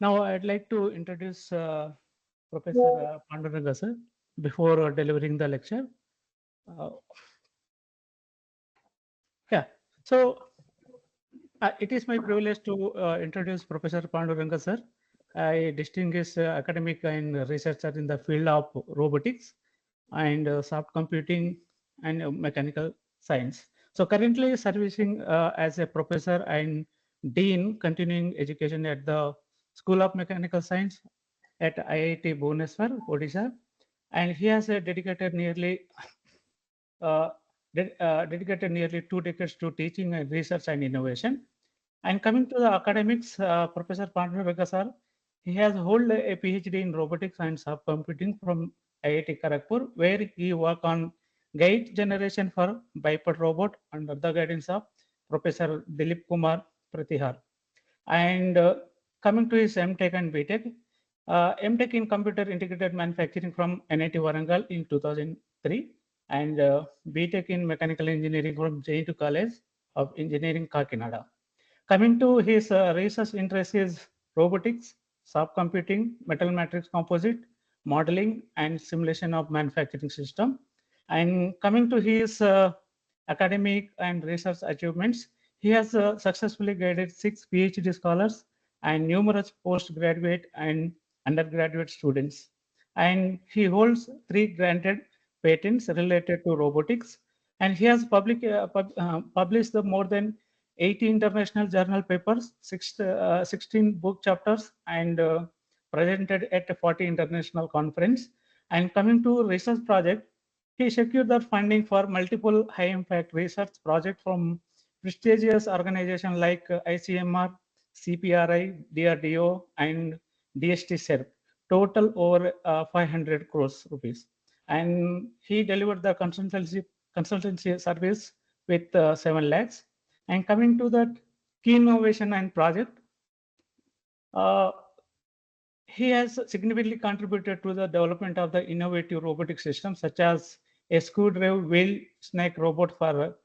Now, I'd like to introduce Professor Panduranga sir before delivering the lecture. Uh, yeah, so it is my privilege to introduce Professor Panduranga sir, a distinguished academic and researcher in the field of robotics and soft computing and mechanical science. So currently servicing as a professor and dean continuing education at the School of Mechanical Science at IIT Bhubaneswar, Odisha, and he has uh, dedicated nearly 2 decades to teaching and research and innovation. And coming to the academics, Professor Pandu sir, he has hold a PhD in robotics and subcomputing from IIT Kharagpur, where he worked on gate generation for biped robot under the guidance of Professor Dilip Kumar Pratihar. And coming to his MTech and BTech, MTech in Computer Integrated Manufacturing from NIT Warangal in 2003, and BTech in Mechanical Engineering from J2 College of Engineering, Kakinada. Coming to his research interest is robotics, subcomputing, metal matrix composite, modeling, and simulation of manufacturing system. And coming to his academic and research achievements, he has successfully guided 6 PhD scholars and numerous postgraduate and undergraduate students. And he holds 3 granted patents related to robotics. And he has published the more than 80 international journal papers, 16 book chapters, and presented at a 40 international conference. And coming to research project, he secured the funding for multiple high-impact research projects from prestigious organizations like ICMR, CPRI, DRDO, and DST SERP, total over 500 crores rupees. And he delivered the consultancy service with 7 lakhs. And coming to that key innovation and project, uh, he has significantly contributed to the development of the innovative robotic systems such as a screwdriver wheel snake robot for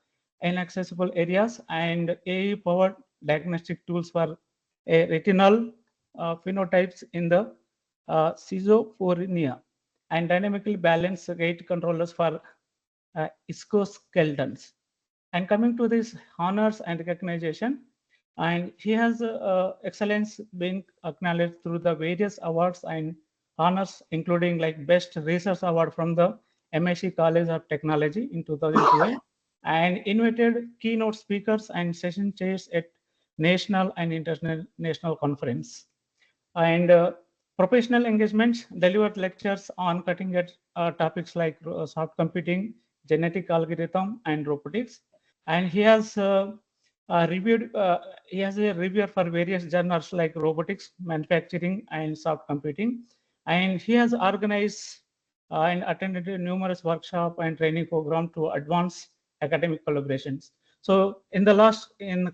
inaccessible areas and AI-powered diagnostic tools for retinal phenotypes in the schizophrenia and dynamically balanced gait controllers for isoskeletons. And coming to this honors and recognition, and he has excellence being acknowledged through the various awards and honors, including like Best Research Award from the MIC College of Technology in 2012, and invited keynote speakers and session chairs at national and international conference. And professional engagements delivered lectures on cutting edge topics like soft computing, genetic algorithm, and robotics. And he has a reviewer for various journals like robotics, manufacturing, and soft computing. And he has organized and attended numerous workshop and training program to advance academic collaborations. So in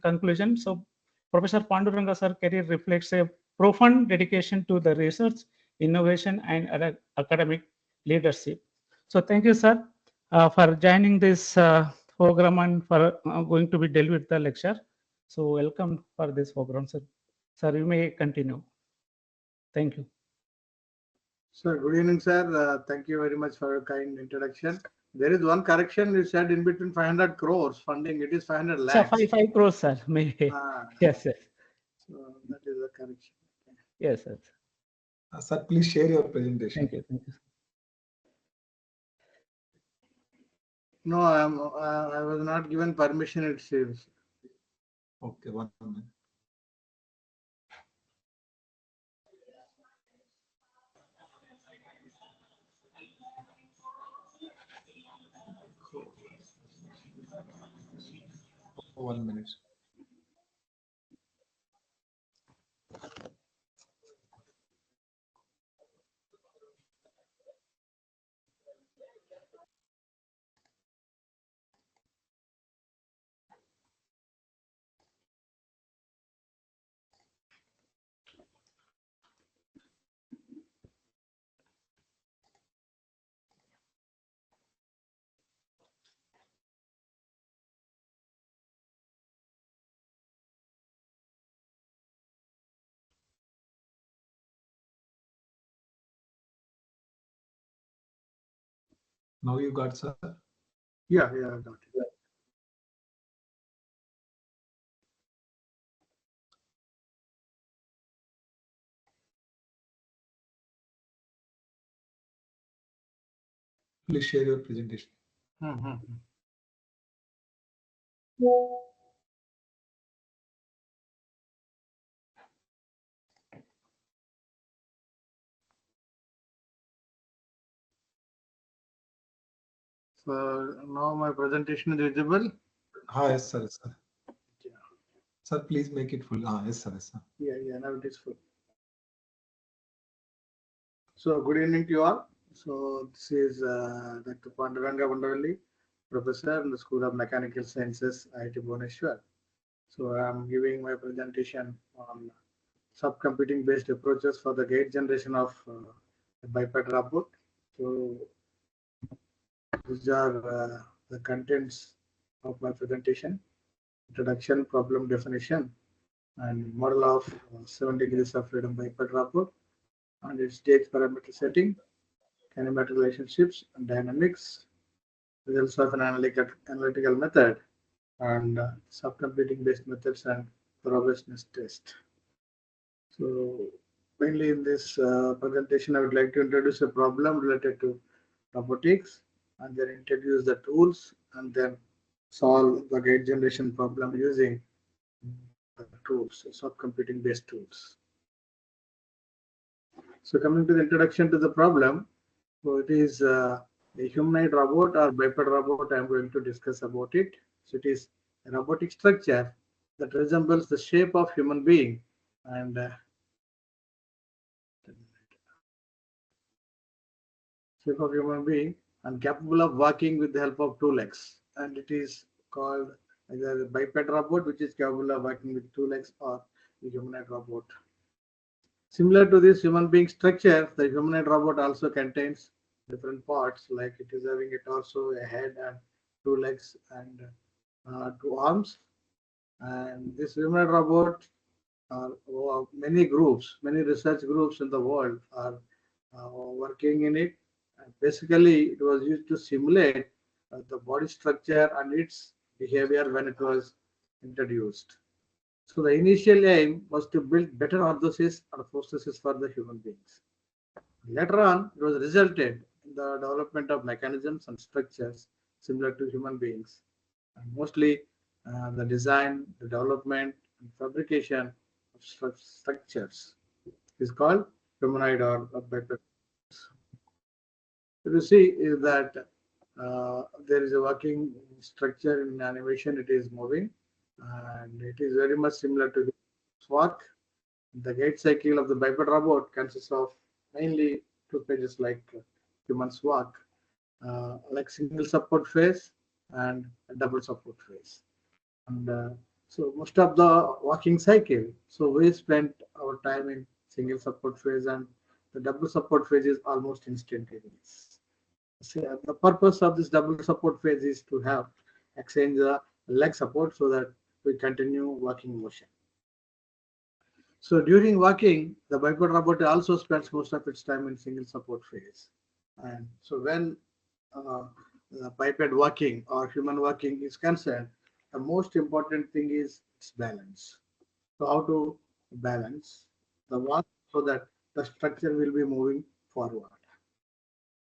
conclusion, so Professor Panduranga sir career reflects a profound dedication to the research, innovation, and academic leadership. So thank you, sir, for joining this program and for going to be delivered the lecture. So welcome for this program, sir. Sir, you may continue. Thank you. Sir, good evening, sir. Thank you very much for your kind introduction. There is one correction you said in between 500 crores funding. It is 500 So lakhs. 5 crores, sir. Maybe. Ah, Yes, yes. so that is the correction. Yes, sir. Sir, please share your presentation. Thank you. Thank you. No, I was not given permission, it seems. Okay, 1 minute. Oh, 1 minute. Now you got, sir. Yeah, I got it. Please share your presentation. So now my presentation is visible. Yes, sir. Yes, sir. Sir, please make it full. Yes, sir. Yes, sir. Yeah, now it is full. So good evening to you all. So this is Dr. Ranga, Professor in the School of Mechanical Sciences, IIT Bhubaneswar. So I'm giving my presentation on subcomputing based approaches for the gate generation of biped robot. So these are the contents of my presentation: introduction, problem definition, and model of 7 degrees of freedom biped robot and its state parameter setting, kinematic relationships and dynamics, results of an analytical method, and subcomputing based methods and robustness test. So mainly in this presentation, I would like to introduce a problem related to robotics and then introduce the tools and then solve the gate generation problem using the tools, subcomputing based tools. So coming to the introduction to the problem, so it is a humanoid robot or biped robot. I am going to discuss about it. So it is a robotic structure that resembles the shape of human being and capable of walking with the help of two legs. And it is called either a biped robot, which is capable of walking with two legs, or the humanoid robot. Similar to this human being structure, the humanoid robot also contains different parts, like it is having a torso, a head, and two legs and two arms. And this humanoid robot, many groups, many research groups in the world are working in it. And basically, it was used to simulate the body structure and its behavior when it was introduced. So the initial aim was to build better orthosis and prosthesis for the human beings. Later on, it was resulted in the development of mechanisms and structures similar to human beings. And mostly the design, the development, and fabrication of structures is called humanoid or biped. You see is that there is a working structure in animation. It is moving, and it is very much similar to walk. The gait cycle of the biped robot consists of mainly two pages like humans walk, like single support phase and a double support phase. And so most of the walking cycle, so we spent our time in single support phase, and the double support phase is almost instantaneous. So the purpose of this double support phase is to have exchange the leg support so that we continue walking motion. So during walking, the biped robot also spends most of its time in single support phase. And so when the biped walking or human walking is concerned, the most important thing is its balance. So how to balance the walk so that the structure will be moving forward.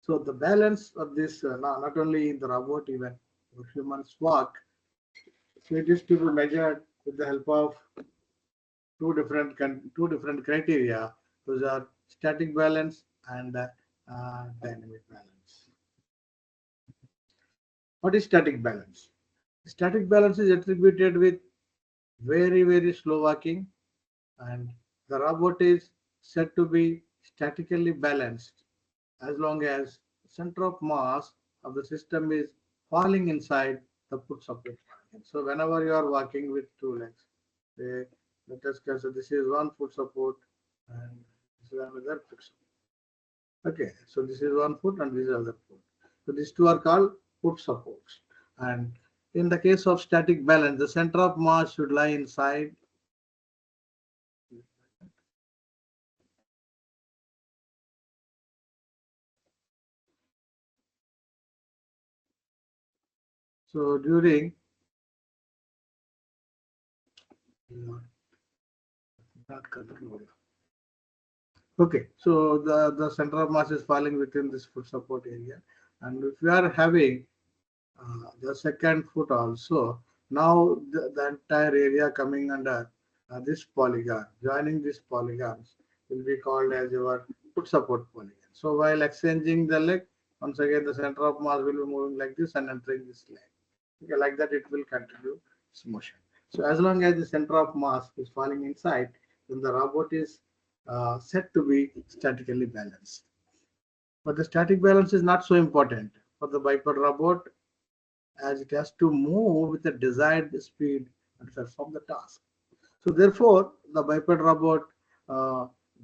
So the balance of this, not only in the robot, even humans walk, so it is to be measured with the help of two different criteria. Those are static balance and dynamic balance. What is static balance? Static balance is attributed with very slow walking, and the robot is said to be statically balanced as long as the center of mass of the system is falling inside the foot support. So whenever you are walking with two legs, say, let us consider this is one foot support and this is another foot support. Okay, so this is one foot and this is other foot. So these two are called foot supports. And in the case of static balance, the center of mass should lie inside So during not control. Okay, so the center of mass is falling within this foot support area, and if you are having the second foot also, now the entire area coming under this polygon, joining these polygons will be called as your foot support polygon. So while exchanging the leg, once again the center of mass will be moving like this and entering this leg. Okay, like that it will continue its motion. So as long as the center of mass is falling inside, then the robot is said to be statically balanced. But the static balance is not so important for the biped robot, as it has to move with the desired speed and perform the task. So therefore, the biped robot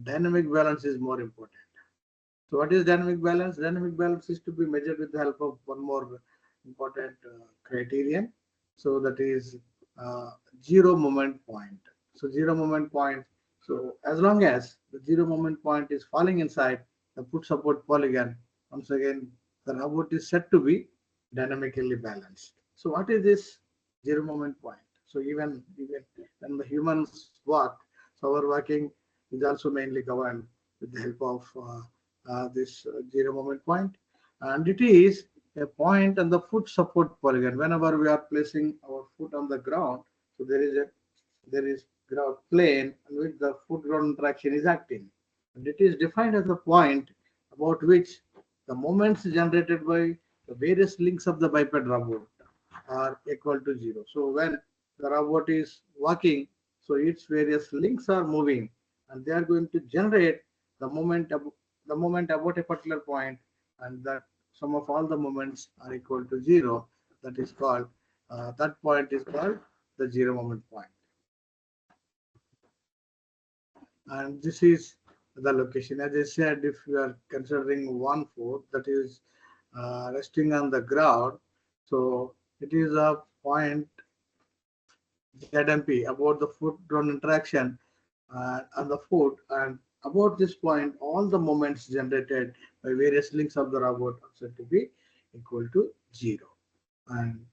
dynamic balance is more important. So what is dynamic balance? Dynamic balance is to be measured with the help of one more important criterion. So that is zero moment point. So zero moment point. So as long as the zero moment point is falling inside the foot support polygon, once again the robot is said to be dynamically balanced. So what is this zero moment point? So even when the humans walk, so our walking is also mainly governed with the help of this zero moment point, and it is a point on the foot support polygon. Whenever we are placing our foot on the ground, so there is ground plane on which the foot ground interaction is acting, and it is defined as the point about which the moments generated by the various links of the biped robot are equal to zero. So when the robot is walking, so its various links are moving, and they are going to generate the moment the moment about a particular point, and that sum of all the moments are equal to zero. That is called that point is called the zero moment point. And this is the location. As I said, if you are considering one foot that is resting on the ground, so it is a point ZMP about the foot ground interaction on the foot, and about this point all the moments generated by various links of the robot are said to be equal to zero. And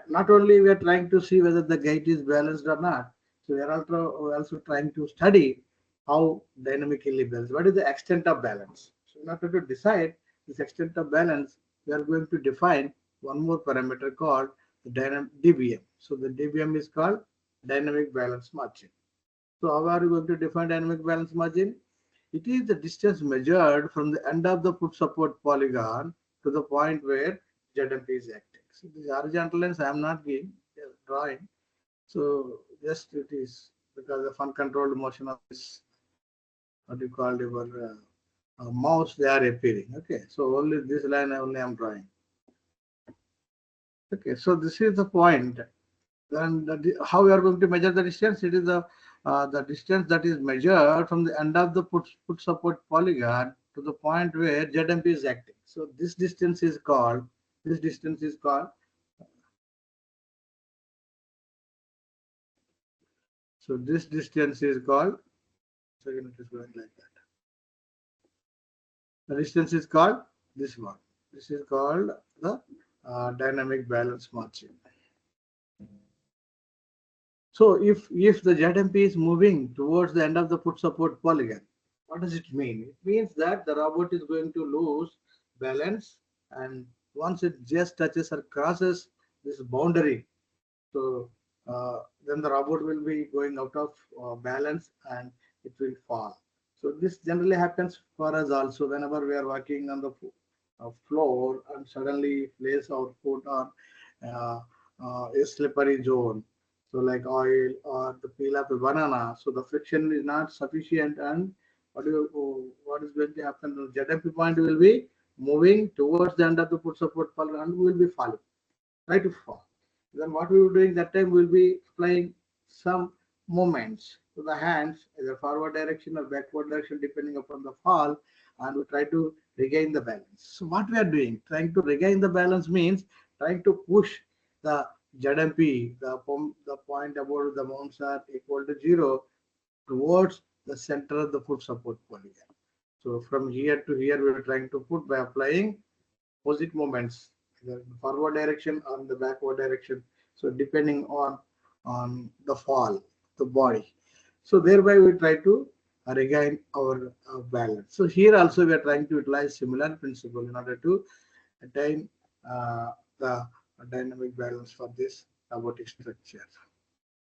not only we are trying to see whether the gate is balanced or not, so we are also trying to study how dynamically balanced, what is the extent of balance. So in order to decide this extent of balance, we are going to define one more parameter called the dynamic dBm. So the dBm is called dynamic balance margin. So how are you going to define dynamic balance margin? It is the distance measured from the end of the foot support polygon to the point where ZMP is acting. So this horizontal lines I am not giving drawing. So just it is because of uncontrolled motion of this, what you call your mouse, they are appearing. Okay, so only this line only I am drawing. Okay, so this is the point. Then how we are going to measure the distance? It is the distance that is measured from the end of the foot support polygon to the point where ZMP is acting. So this distance is called. This distance is called. So this distance is called. So it is going like that. The distance is called this one. This is called the dynamic balance margin. So if the ZMP is moving towards the end of the foot support polygon, what does it mean? It means that the robot is going to lose balance, and once it just touches or crosses this boundary, so then the robot will be going out of balance and it will fall. So this generally happens for us also whenever we are walking on the floor and suddenly place our foot on uh, a slippery zone. So like oil or the peel of a banana. So the friction is not sufficient, and what is going to happen? The ZMP point will be moving towards the end of the foot support pole and we will be falling, try to fall. Then what we will do in that time, we will be applying some movements to the hands, either forward direction or backward direction, depending upon the fall, and we try to regain the balance. So what we are doing, trying to regain the balance means trying to push the ZMP, the point about the mounts are equal to zero, towards the center of the foot support polygon. So from here to here, we are trying to put by applying opposite moments either in the forward direction or in the backward direction. So depending on the fall, the body. So thereby we try to regain our balance. So here also we are trying to utilize similar principle in order to attain the dynamic balance for this robotic structure.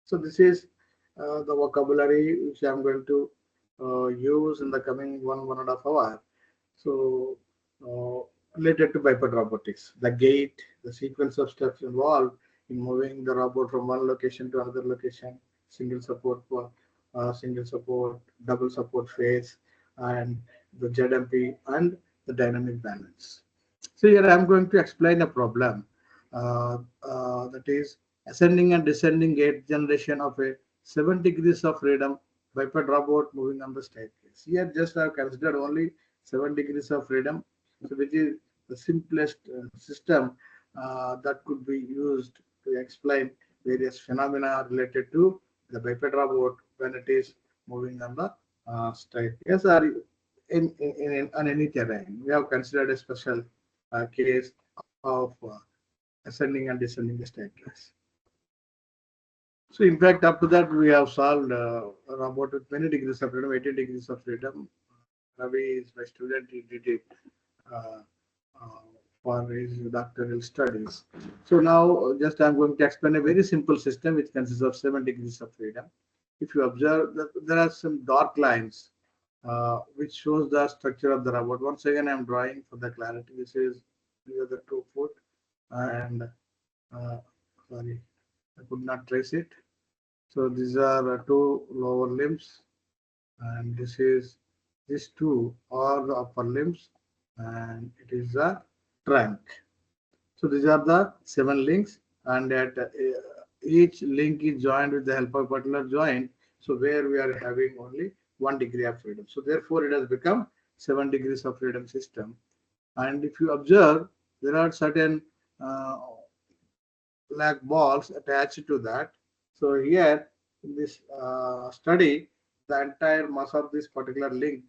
So this is the vocabulary which I am going to use in the coming 1.5 hours. So related to biped robotics, the gait, the sequence of steps involved in moving the robot from one location to another location, single support, single support, double support phase, and the ZMP and the dynamic balance. So here I am going to explain a problem that is ascending and descending gate generation of a 7 degrees of freedom biped robot moving on the staircase. Here just I have considered only 7 degrees of freedom, so which is the simplest system that could be used to explain various phenomena related to the biped robot when it is moving on the staircase or on any terrain. We have considered a special case of ascending and descending the staircase. So in fact, up to that, we have solved a robot with many degrees of freedom, 80 degrees of freedom. Ravi is my student. He did it uh, uh, for his doctoral studies. So now, just I'm going to explain a very simple system which consists of 7 degrees of freedom. If you observe that there are some dark lines which shows the structure of the robot. Once again, I'm drawing for the clarity. These are the 2 foot and uh, sorry, I could not trace it. So these are 2 lower limbs, and these 2 are the upper limbs, and it is the trunk. So these are the 7 links, and at each link is joined with the help of a particular joint. So where we are having only 1 degree of freedom. So therefore, it has become 7 degrees of freedom system. And if you observe, there are certain uh, black balls attached to that. So here in this study, the entire mass of this particular link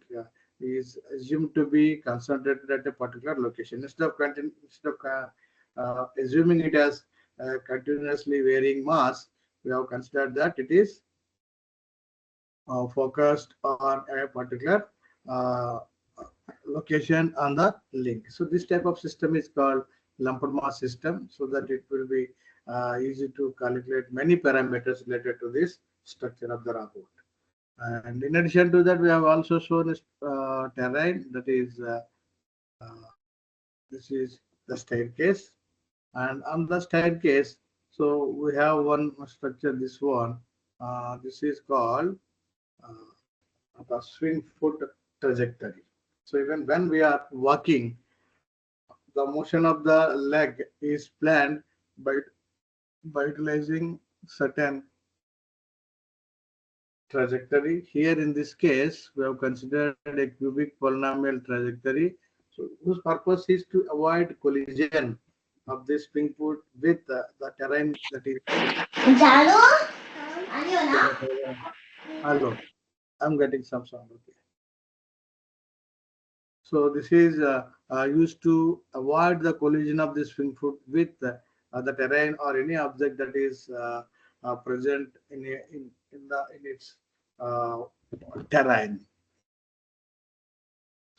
is assumed to be concentrated at a particular location. Instead of assuming it as continuously varying mass, we have considered that it is focused on a particular uh, location on the link. So this type of system is called lumped mass system, so that it will be easy to calculate many parameters related to this structure of the robot. And in addition to that, we have also shown terrain, that is uh, this is the staircase, and on the staircase, so we have one structure, this one. This is called the swing foot trajectory. So even when we are walking, the motion of the leg is planned by utilizing certain trajectory. Here in this case, we have considered a cubic polynomial trajectory, so whose purpose is to avoid collision of this swing foot with the terrain that is. Hello, I'm getting some sound. Okay. So this is used to avoid the collision of this swing foot with the terrain or any object that is present in its uh, terrain.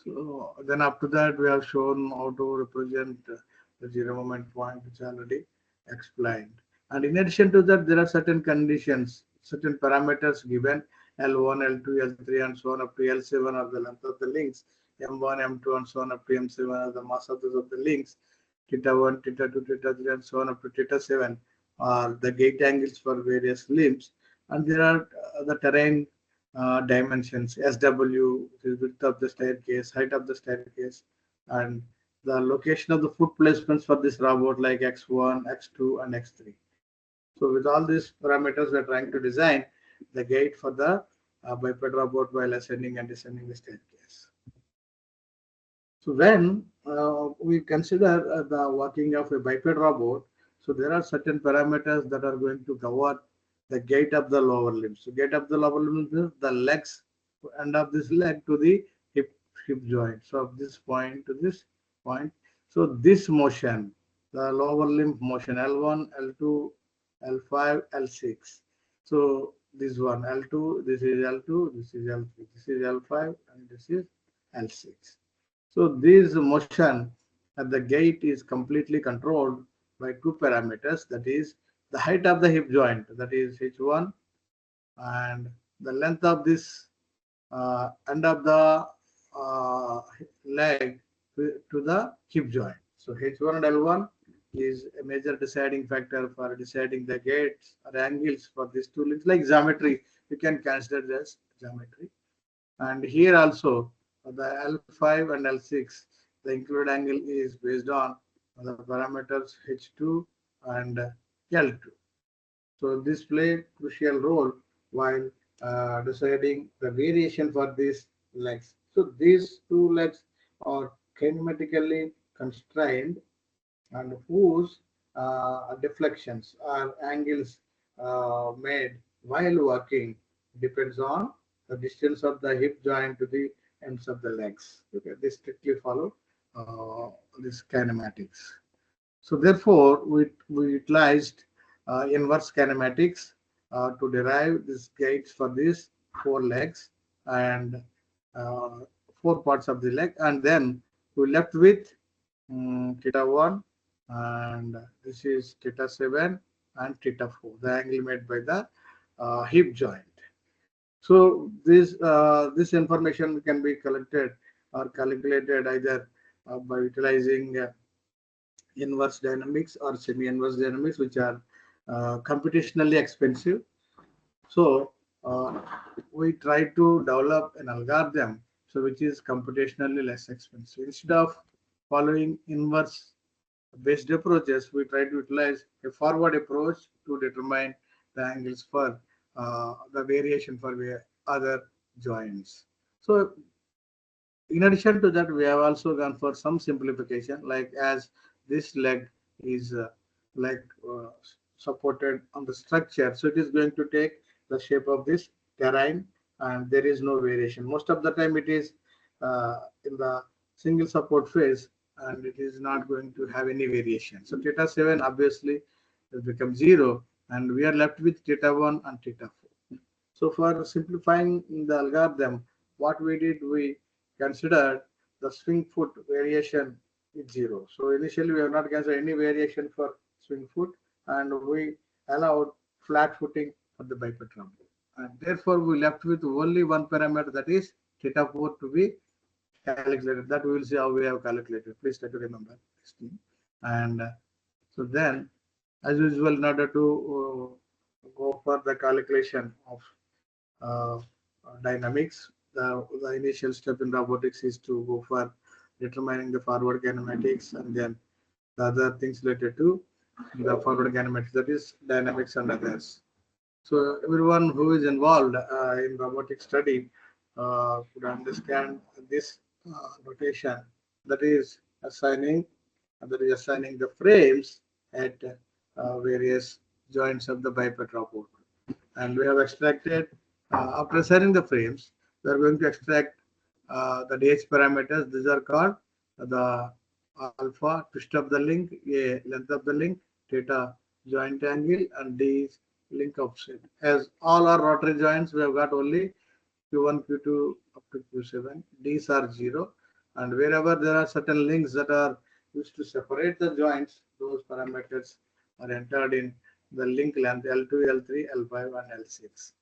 So then after that, we have shown how to represent the zero moment point, which I already explained. And in addition to that, there are certain conditions, certain parameters given: L1, L2, L3, and so on up to L7 are the length of the links, M1, M2, and so on up to M7 are the mass of the links, theta 1, theta 2, theta 3, and so on up to theta 7 are the gate angles for various limbs. And there are the terrain dimensions: SW, which is width of the staircase, height of the staircase, and the location of the foot placements for this robot, like X1, X2, and X3. So with all these parameters, we are trying to design the gate for the biped robot while ascending and descending the staircase. So when we consider the working of a biped robot, so there are certain parameters that are going to govern the gait of the lower limbs. So gait of the lower limbs means the legs, end of this leg to the hip joint. So this point to this point. So this motion the lower limb motion L1, L2, L5, L6. So this one L2, this is L2, this is L3, this is L5, and this is L6. So this motion at the gate is completely controlled by two parameters, that is the height of the hip joint, that is H1, and the length of this end of the leg to the hip joint. So H1 and L1 is a major deciding factor for deciding the gates or angles for these two links. Like geometry, you can consider this geometry. And here also the L5 and L6, the included angle is based on the parameters H2 and L2. So this play crucial role while deciding the variation for these legs. So these two legs are kinematically constrained, and whose deflections or angles made while walking depends on the distance of the hip joint to the ends of the legs. Okay, they strictly follow this kinematics. So therefore, we utilized inverse kinematics to derive these gates for these four legs and uh, four parts of the leg, and then we left with theta 1, and this is theta 7 and theta 4, the angle made by the hip joint. So this information can be collected or calculated either by utilizing inverse dynamics or semi-inverse dynamics, which are computationally expensive. So we try to develop an algorithm, so which is computationally less expensive. Instead of following inverse based approaches, we try to utilize a forward approach to determine the angles for the variation for the other joints. So in addition to that, we have also gone for some simplification, like as this leg is like supported on the structure, so it is going to take the shape of this terrain, and there is no variation. Most of the time, it is in the single support phase, and it is not going to have any variation. So theta 7 obviously will become 0, and we are left with theta 1 and theta 4. So for simplifying the algorithm, what we did, we considered the swing foot variation is 0. So initially we have not considered any variation for swing foot, and we allowed flat footing for the biped rumble. And therefore we left with only one parameter, that is theta 4 to be calculated. That we will see how we have calculated. Please try to remember this thing. And so then, as usual, in order to go for the calculation of uh, dynamics. The initial step in robotics is to go for determining the forward kinematics, and then the other things related to the forward kinematics, that is dynamics and others. So everyone who is involved in robotic study could understand this notation, that is assigning the frames at various joints of the biped robot. And we have extracted, after assigning the frames, we are going to extract the DH parameters. These are called the alpha, twist of the link, A, length of the link, theta, joint angle, and D is link offset. As all our rotary joints, we have got only Q1, Q2 up to Q7. D's are 0. And wherever there are certain links that are used to separate the joints, those parameters are entered in the link length L2, L3, L5, and L6.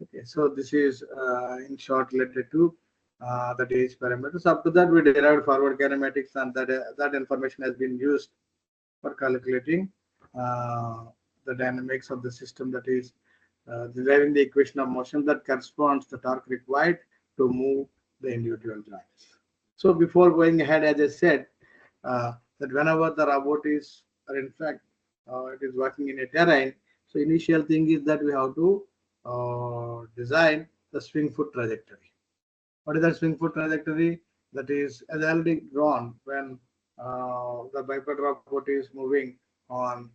Okay, so this is in short related to the DH parameters. After that, we derived forward kinematics, and that information has been used for calculating uh, the dynamics of the system, that is deriving the equation of motion that corresponds to the torque required to move the individual joints. So before going ahead, as I said, that whenever the robot is, or in fact, it is working in a terrain, so initial thing is that we have to design the swing foot trajectory. What is that swing foot trajectory? That is, as already drawn, when the biped robot is moving on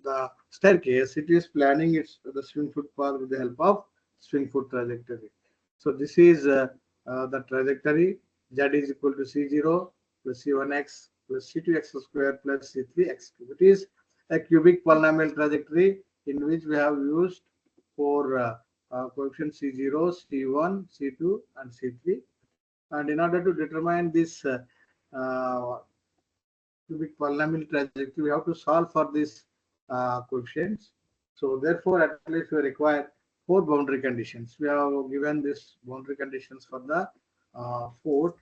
the staircase, it is planning its the swing foot path with the help of swing foot trajectory. So this is the trajectory. Z is equal to C0 plus C1x plus C2x square plus C3x cube. It is a cubic polynomial trajectory in which we have used for coefficients C0, C1, C2, and C3. And in order to determine this uh, cubic polynomial trajectory, we have to solve for these coefficients. So therefore, at least we require 4 boundary conditions. We have given these boundary conditions for the fourth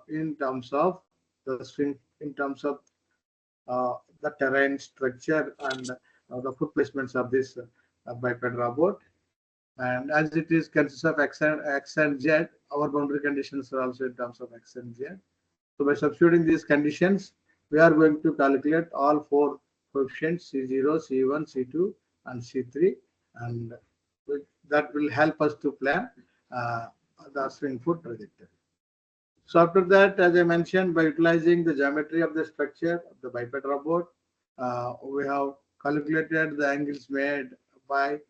in terms of the swing, in terms of the terrain structure and the foot placements of this biped robot. And as it is consists of X and Z, our boundary conditions are also in terms of X and Z. So by substituting these conditions, we are going to calculate all 4 coefficients C0, C1, C2, and C3, and that will help us to plan the swing foot trajectory. So after that, as I mentioned, by utilizing the geometry of the structure of the biped robot, we have calculated the angles made by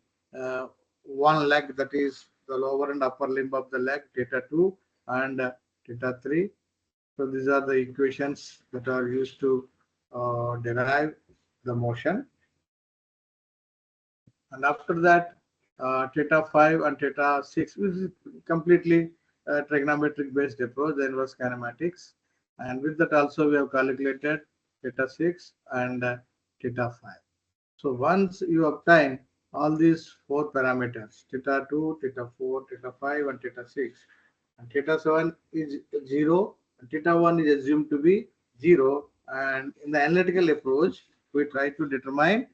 one leg, that is the lower and upper limb of the leg, theta 2 and theta 3. So these are the equations that are used to derive the motion. And after that, theta 5 and theta 6 is completely trigonometric based approach, the inverse kinematics. And with that also we have calculated theta 6 and theta 5. So once you obtain all these 4 parameters, theta 2, theta 4, theta 5, and theta 6, and theta 7 is 0, and theta 1 is assumed to be 0, and in the analytical approach, we try to determine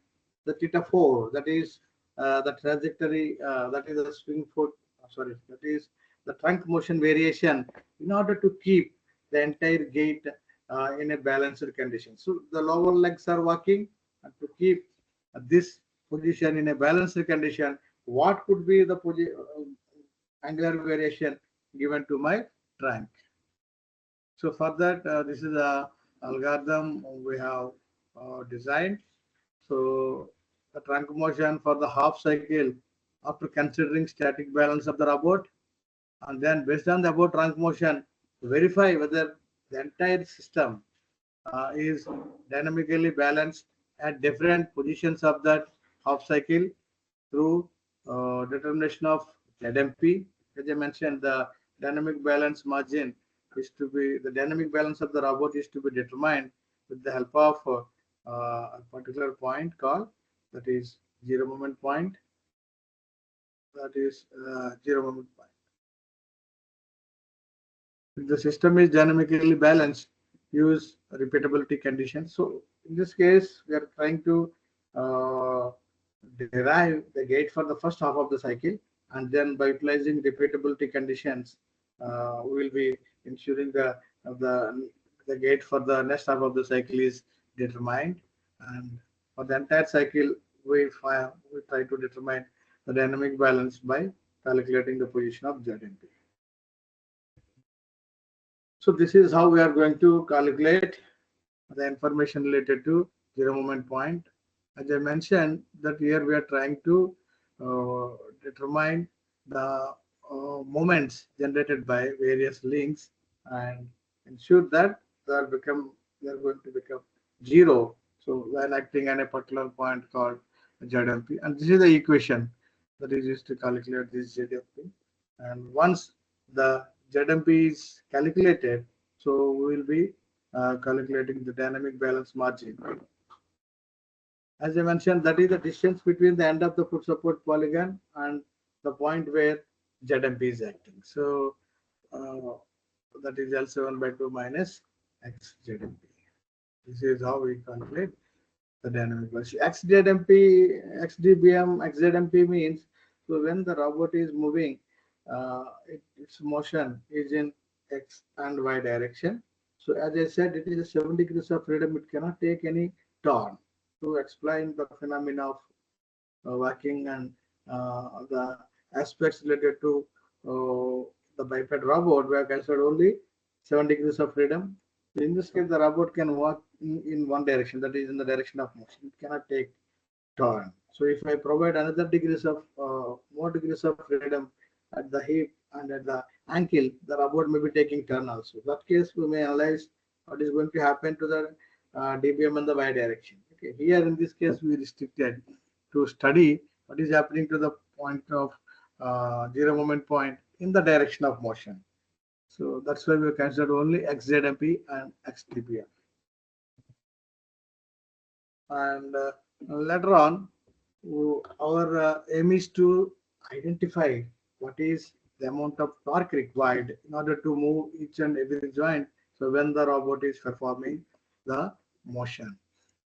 the theta 4, that is the trajectory, that is the swing foot, that is the trunk motion variation, in order to keep the entire gait in a balanced condition. So the lower legs are walking, and to keep this position in a balanced condition, what could be the angular variation given to my trunk? So for that, this is the algorithm we have designed. So the trunk motion for the half cycle, after considering static balance of the robot, and then based on the above trunk motion, verify whether the entire system is dynamically balanced at different positions of that half cycle through determination of ZMP. As I mentioned, the dynamic balance margin is to be, the dynamic balance of the robot is to be determined with the help of a particular point called, that is zero moment point, that is zero moment point. If the system is dynamically balanced, use repeatability conditions. So in this case, we are trying to derive the gait for the first half of the cycle, and then by utilizing repeatability conditions, we will be ensuring the gait for the next half of the cycle is determined. And for the entire cycle, we try to determine the dynamic balance by calculating the position of ZMP. So this is how we are going to calculate the information related to zero moment point. As I mentioned, that here we are trying to determine the moments generated by various links and ensure that they are going to become zero. So when acting on a particular point called ZMP, and this is the equation that is used to calculate this ZMP. And once the ZMP is calculated, so we will be calculating the dynamic balance margin. As I mentioned, that is the distance between the end of the foot support polygon and the point where ZMP is acting. So that is L7 by 2 minus X ZMP. This is how we calculate the dynamic velocity. XZMP means, so when the robot is moving, its motion is in X and Y direction. So as I said, it is a 7 degrees of freedom. It cannot take any turn. To explain the phenomena of walking and the aspects related to the biped robot, we have considered only 7 degrees of freedom. In this case, the robot can walk in one direction, that is in the direction of motion. It cannot take turn. So if I provide another degrees of more degrees of freedom at the hip and at the ankle, the robot may be taking turn also. In that case, we may analyze what is going to happen to the dBm and the y direction. Okay, here in this case we restricted to study what is happening to the point of zero moment point in the direction of motion. So that's why we considered only XZMP and XDPF. And later on, our aim is to identify what is the amount of torque required in order to move each and every joint. So when the robot is performing the motion.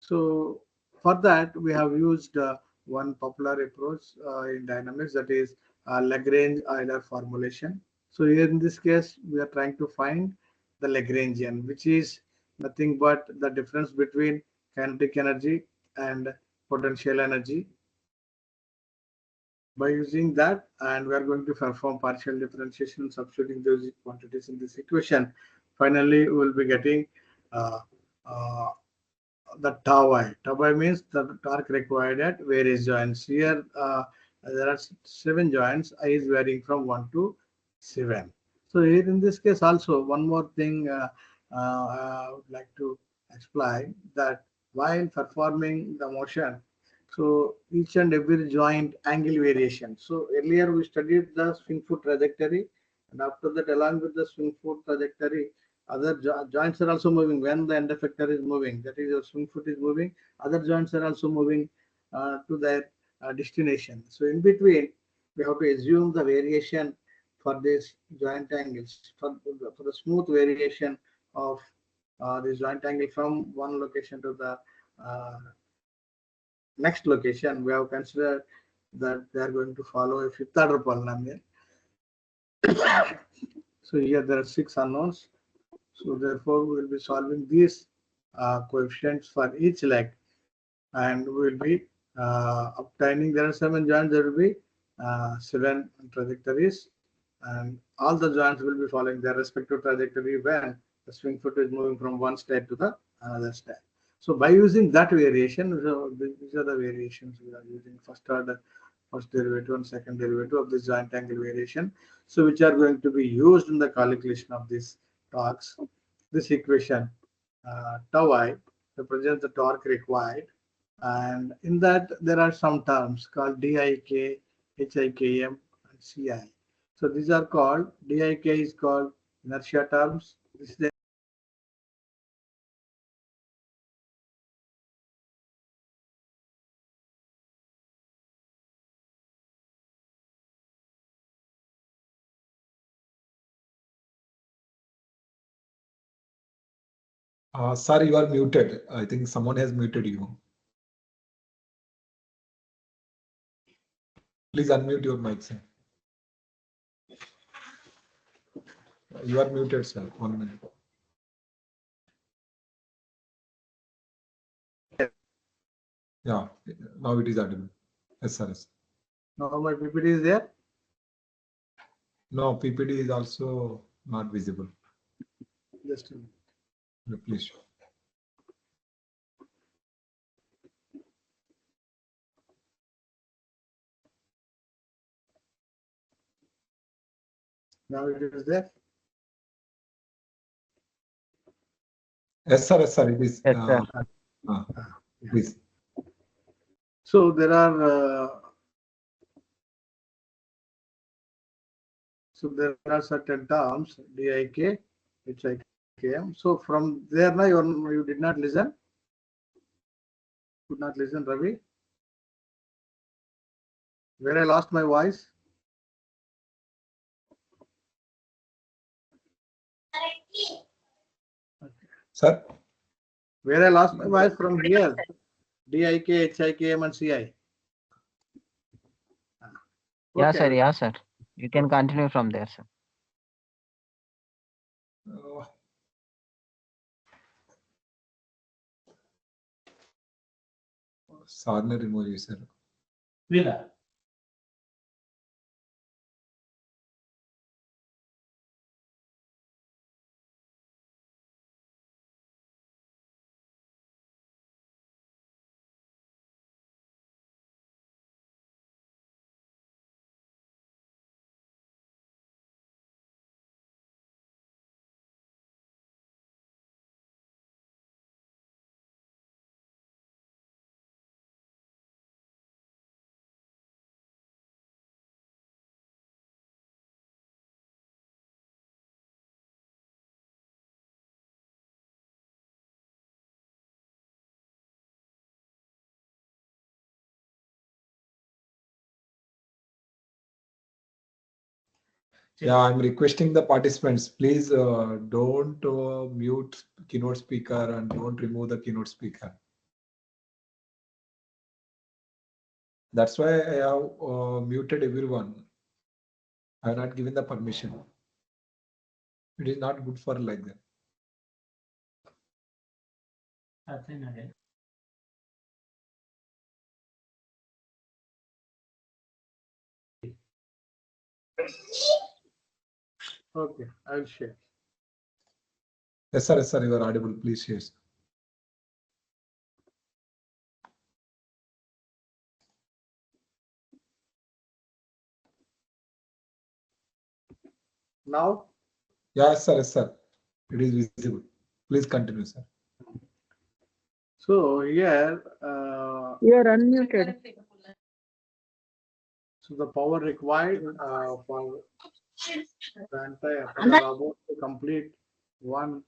So for that, we have used one popular approach in dynamics, that is Lagrange-Euler formulation. So here in this case, we are trying to find the Lagrangian, which is nothing but the difference between kinetic energy and potential energy. By using that, and we are going to perform partial differentiation, substituting those quantities in this equation. Finally, we will be getting uh, uh, the tau I. Tau I means the torque required at various joints. Here, there are 7 joints. I is varying from 1 to 7. So here in this case also, one more thing I would like to explain, that while performing the motion, so each and every joint angle variation. So earlier we studied the swing foot trajectory, and after that, along with the swing foot trajectory, other joints are also moving. When the end effector is moving, that is your swing foot is moving, other joints are also moving to their destination. So in between, we have to assume the variation for this joint angles, for the smooth variation of this joint angle from one location to the uh, next location. We have considered that they are going to follow a fifth order polynomial. So here there are 6 unknowns. So therefore, we will be solving these coefficients for each leg, and we will be obtaining. There are 7 joints. There will be 7 trajectories, and all the joints will be following their respective trajectory when the swing foot is moving from one state to the another state. So by using that variation, so these are the variations we are using: first order, first derivative, and second derivative of this joint angle variation. So which are going to be used in the calculation of these torques. This equation tau I represents the torque required, and in that there are some terms called DIK, HIKM, and CI. So these are called, DIK is called inertia terms. This is the Sir, you are muted. I think someone has muted you. Please unmute your mic, sir. You are muted, sir. 1 minute. Yeah, now it is audible. Yes, sir. Yes. now my PPT is there. No, PPT is also not visible. Just a minute. Please show. Now it is there. Yes, sir. Yes, sir. It is. Yes, sir. Please. So there are certain terms, DIK, HIKM. So from there now you did not listen. Could not listen, Ravi. Where I lost my voice. Sir. Where I lost my voice from here. DIK, HIKM, and CI. Yeah, Okay. sir. Yeah, sir. You can continue from there, sir. Sir ने remove sir. Vila. Yeah, I'm requesting the participants, please don't mute keynote speaker and don't remove the keynote speaker. That's why I have muted everyone. I have not given the permission. It is not good for like that. Okay, I'll share. Yes, sir. Yes, sir. You are audible. Please share. Now, Yes, sir. Yes, sir. It is visible. Please continue, sir. so here, You are unmuted. so the power required for the entire for the robot to complete one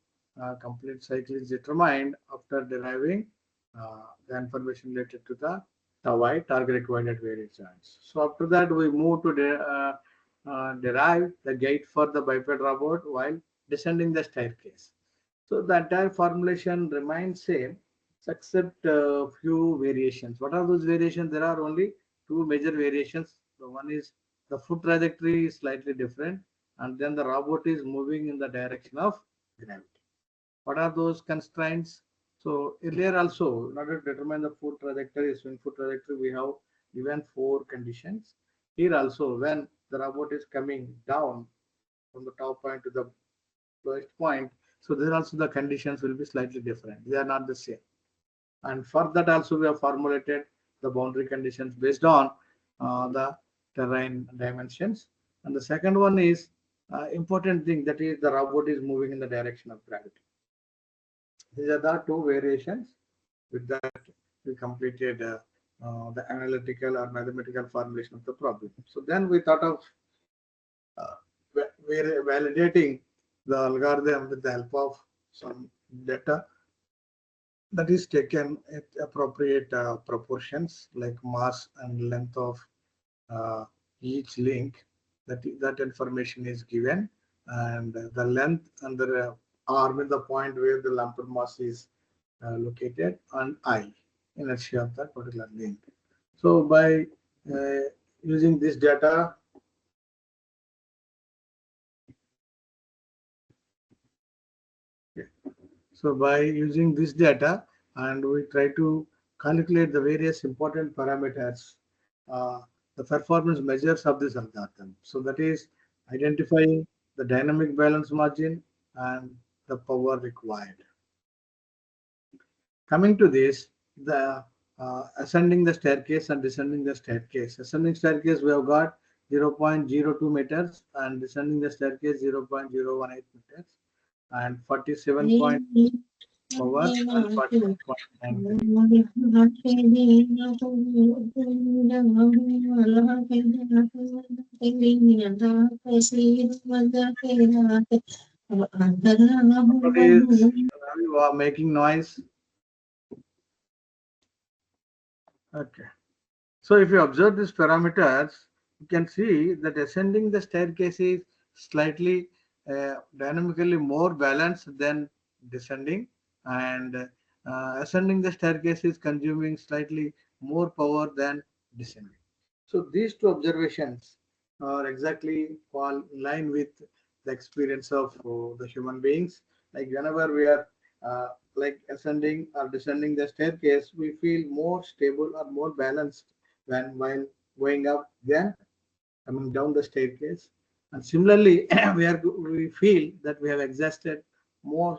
complete cycle is determined after deriving the information related to the y target required variations. So after that, we move to derive the gate for the biped robot while descending the staircase. So the entire formulation remains same, except few variations. What are those variations? There are only two major variations. The one is the foot trajectory is slightly different, and then the robot is moving in the direction of gravity. What are those constraints? So earlier also, in order to determine the foot trajectory, swing foot trajectory, we have given four conditions. Here also, when the robot is coming down from the top point to the lowest point, so there also the conditions will be slightly different. They are not the same. And for that also we have formulated the boundary conditions based on the terrain dimensions. And the second one is important thing, that is the robot is moving in the direction of gravity. These are the two variations. With that, we completed the analytical or mathematical formulation of the problem. So then we thought of validating the algorithm with the help of some data that is taken at appropriate proportions like mass and length of uh, each link. That information is given, and the length and the arm in the point where the lumped mass is located, and I inertia of that particular link. So by uh, using this data, so by using this data, and we try to calculate the various important parameters, uh, the performance measures of this algorithm. So that is identifying the dynamic balance margin and the power required. Coming to this, the ascending the staircase and descending the staircase. Ascending staircase, we have got 0.02 meters, and descending the staircase 0.018 meters, and 47 point power and 41.93. Somebody is making noise. Okay. So if you observe these parameters, you can see that ascending the staircase is slightly dynamically more balanced than descending, and ascending the staircase is consuming slightly more power than descending. So these two observations are exactly fall in line with the experience of the human beings. Like whenever we are like ascending or descending the staircase, we feel more stable or more balanced when while going up than coming down the staircase. And similarly, we feel that we have exhausted more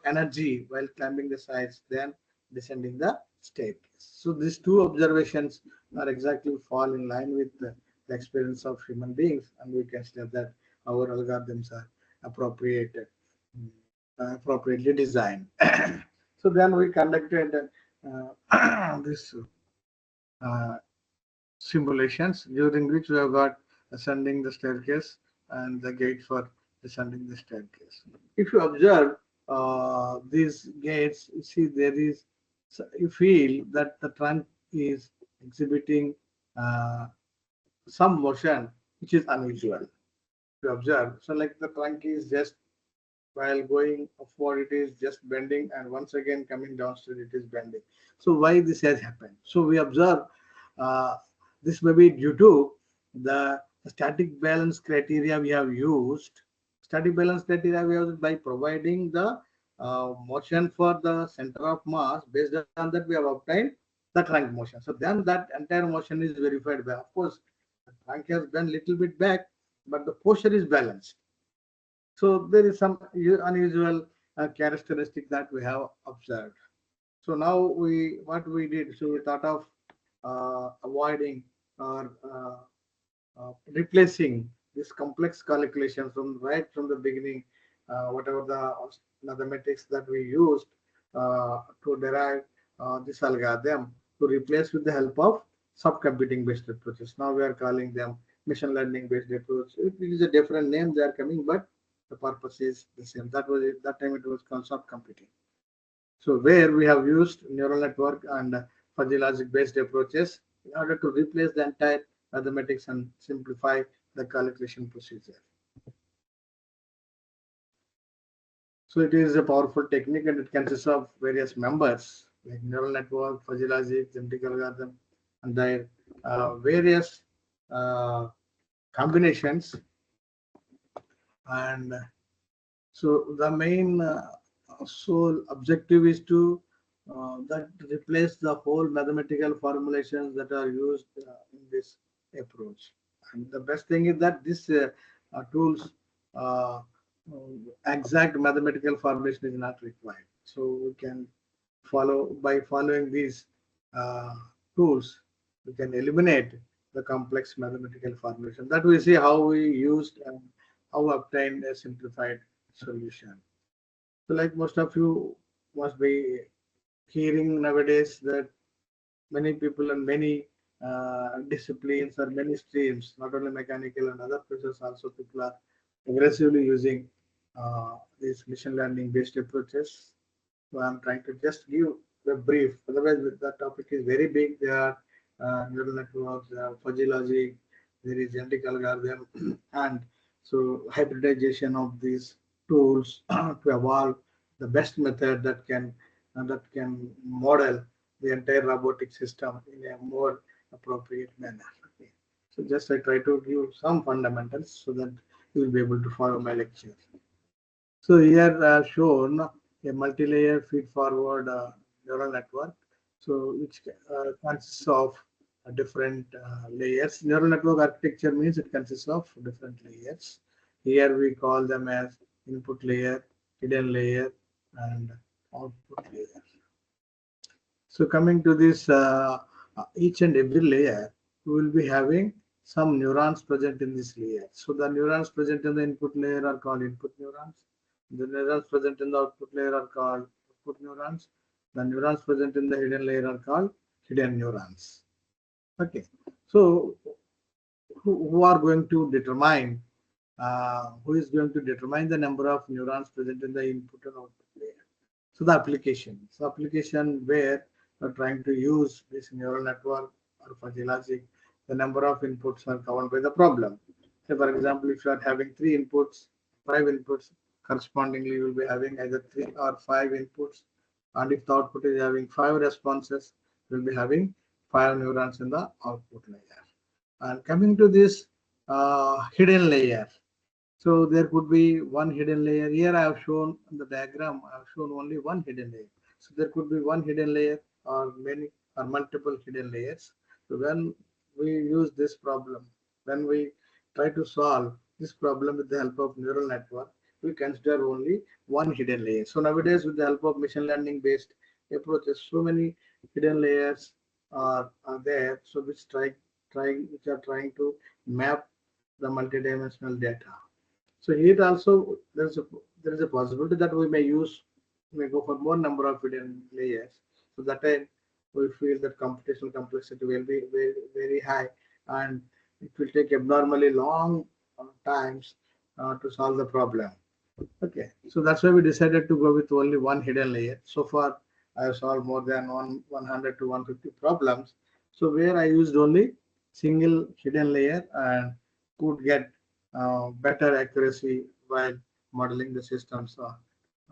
energy while climbing the sides than descending the staircase. So these two observations are exactly fall in line with the experience of human beings, and we consider that our algorithms are appropriately designed. So then we conducted this uh, simulations, during which we have got ascending the staircase and the gate for descending the staircase. If you observe these gates, you see there is, so you feel that the trunk is exhibiting uh, some motion which is unusual. we observe. So like the trunk is just while going upward, it is just bending, and once again coming downstream, it is bending. So why this has happened? So we observe uh, this may be due to the static balance criteria we have used. Static balance criteria we have by providing the motion for the center of mass. Based on that, we have obtained the trunk motion. So then that entire motion is verified by, of course, the trunk has been little bit back, but the posture is balanced. So there is some unusual characteristic that we have observed. So now what we did, so we thought of avoiding or replacing this complex calculation from right from the beginning, whatever the mathematics that we used to derive this algorithm, to replace with the help of subcomputing based approaches. Now we are calling them machine learning based approach. It is a different name they are coming, but the purpose is the same. That was it. That time it was called subcomputing. So where we have used neural network and fuzzy logic based approaches in order to replace the entire mathematics and simplify the calculation procedure. So it is a powerful technique and it consists of various members like neural network, fuzzy logic, genetic algorithm, and their various uh, combinations. And so the main sole objective is to that replace the whole mathematical formulations that are used in this approach. And the best thing is that this tools uh, exact mathematical formulation is not required. So we can by following these uh, tools, we can eliminate the complex mathematical formulation. That we see how we used and how obtained a simplified solution. So like most of you must be hearing nowadays that many people and many disciplines or many streams, not only mechanical and other processes, also people are aggressively using these machine learning based approaches. So I'm trying to just give a brief. Otherwise, the topic is very big. There are neural networks, there are fuzzy logic, there is genetic algorithm, and so hybridization of these tools to evolve the best method that can model the entire robotic system in a more appropriate manner. Okay. So just I try to give some fundamentals so that you will be able to follow my lecture. So here shown a multi-layer feed-forward neural network, so which consists of different layers. Neural network architecture means it consists of different layers. Here we call them as input layer, hidden layer, and output layer. So coming to this, each and every layer, we will be having some neurons present in this layer. So the neurons present in the input layer are called input neurons. The neurons present in the output layer are called output neurons. The neurons present in the hidden layer are called hidden neurons. Okay. So who are going to determine, who is going to determine the number of neurons present in the input and output layer? So the application. So application where we're trying to use this neural network or fuzzy logic, the number of inputs are covered by the problem. So for example, if you are having 3 inputs, 5 inputs, correspondingly you will be having either 3 or 5 inputs. And if the output is having 5 responses, you will be having 5 neurons in the output layer. And coming to this hidden layer. So there could be one hidden layer. Here I have shown in the diagram, I have shown only one hidden layer. So there could be one hidden layer or many or multiple hidden layers. So when we use this problem, when we try to solve this problem with the help of neural network, we consider only one hidden layer. So nowadays with the help of machine learning based approaches, so many hidden layers are there. So which are trying to map the multidimensional data. So here also there is a possibility that we may go for more number of hidden layers. So that time we feel that computational complexity will be very high, and it will take abnormally long times to solve the problem. Okay, so that's why we decided to go with only one hidden layer. So far, I have solved more than 100 to 150 problems. So where I used only single hidden layer and could get better accuracy while modeling the systems,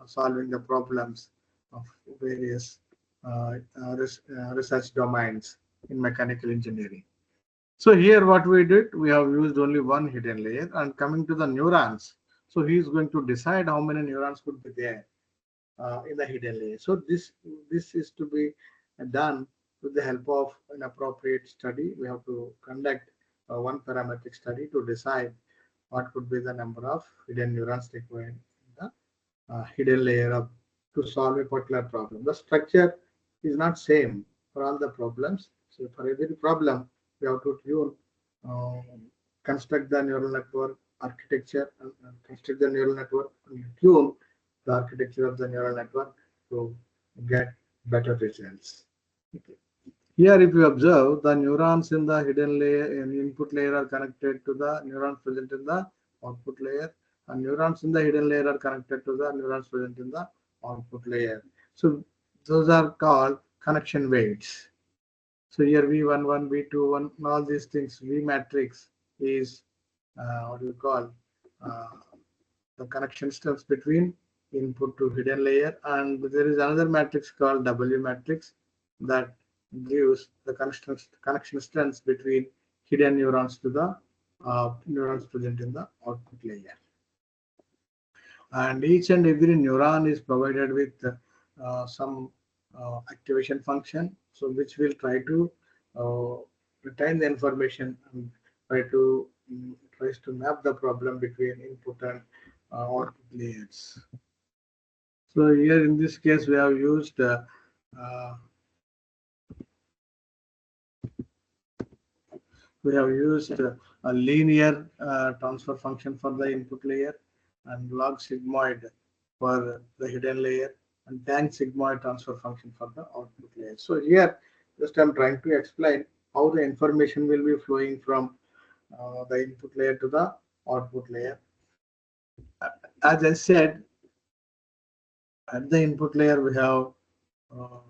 solving the problems of various research domains in mechanical engineering. So here what we did, we have used only one hidden layer, and coming to the neurons. So he is going to decide how many neurons could be there in the hidden layer. So this is to be done with the help of an appropriate study. We have to conduct one parametric study to decide what could be the number of hidden neurons required in the hidden layer of to solve a particular problem. The structure is not same for all the problems. So for every problem, we have to tune, construct the neural network architecture, and construct the neural network and tune the architecture of the neural network to get better results. Okay. Here, if you observe, the neurons in the hidden layer and input layer are connected to the neurons present in the output layer, and neurons in the hidden layer are connected to the neurons present in the output layer. So those are called connection weights. So here V11, V21, all these things, V matrix is what do you call uh, the connection steps between input to hidden layer, and there is another matrix called W matrix that gives the connection strengths between hidden neurons to the neurons present in the output layer. And each and every neuron is provided with some activation function, so which will try to uh, retain the information and tries to map the problem between input and output layers. So here in this case we have used uh, a linear transfer function for the input layer, and log sigmoid for the hidden layer, and tan sigmoid transfer function for the output layer. So here just I'm trying to explain how the information will be flowing from the input layer to the output layer. As I said, at the input layer we have uh,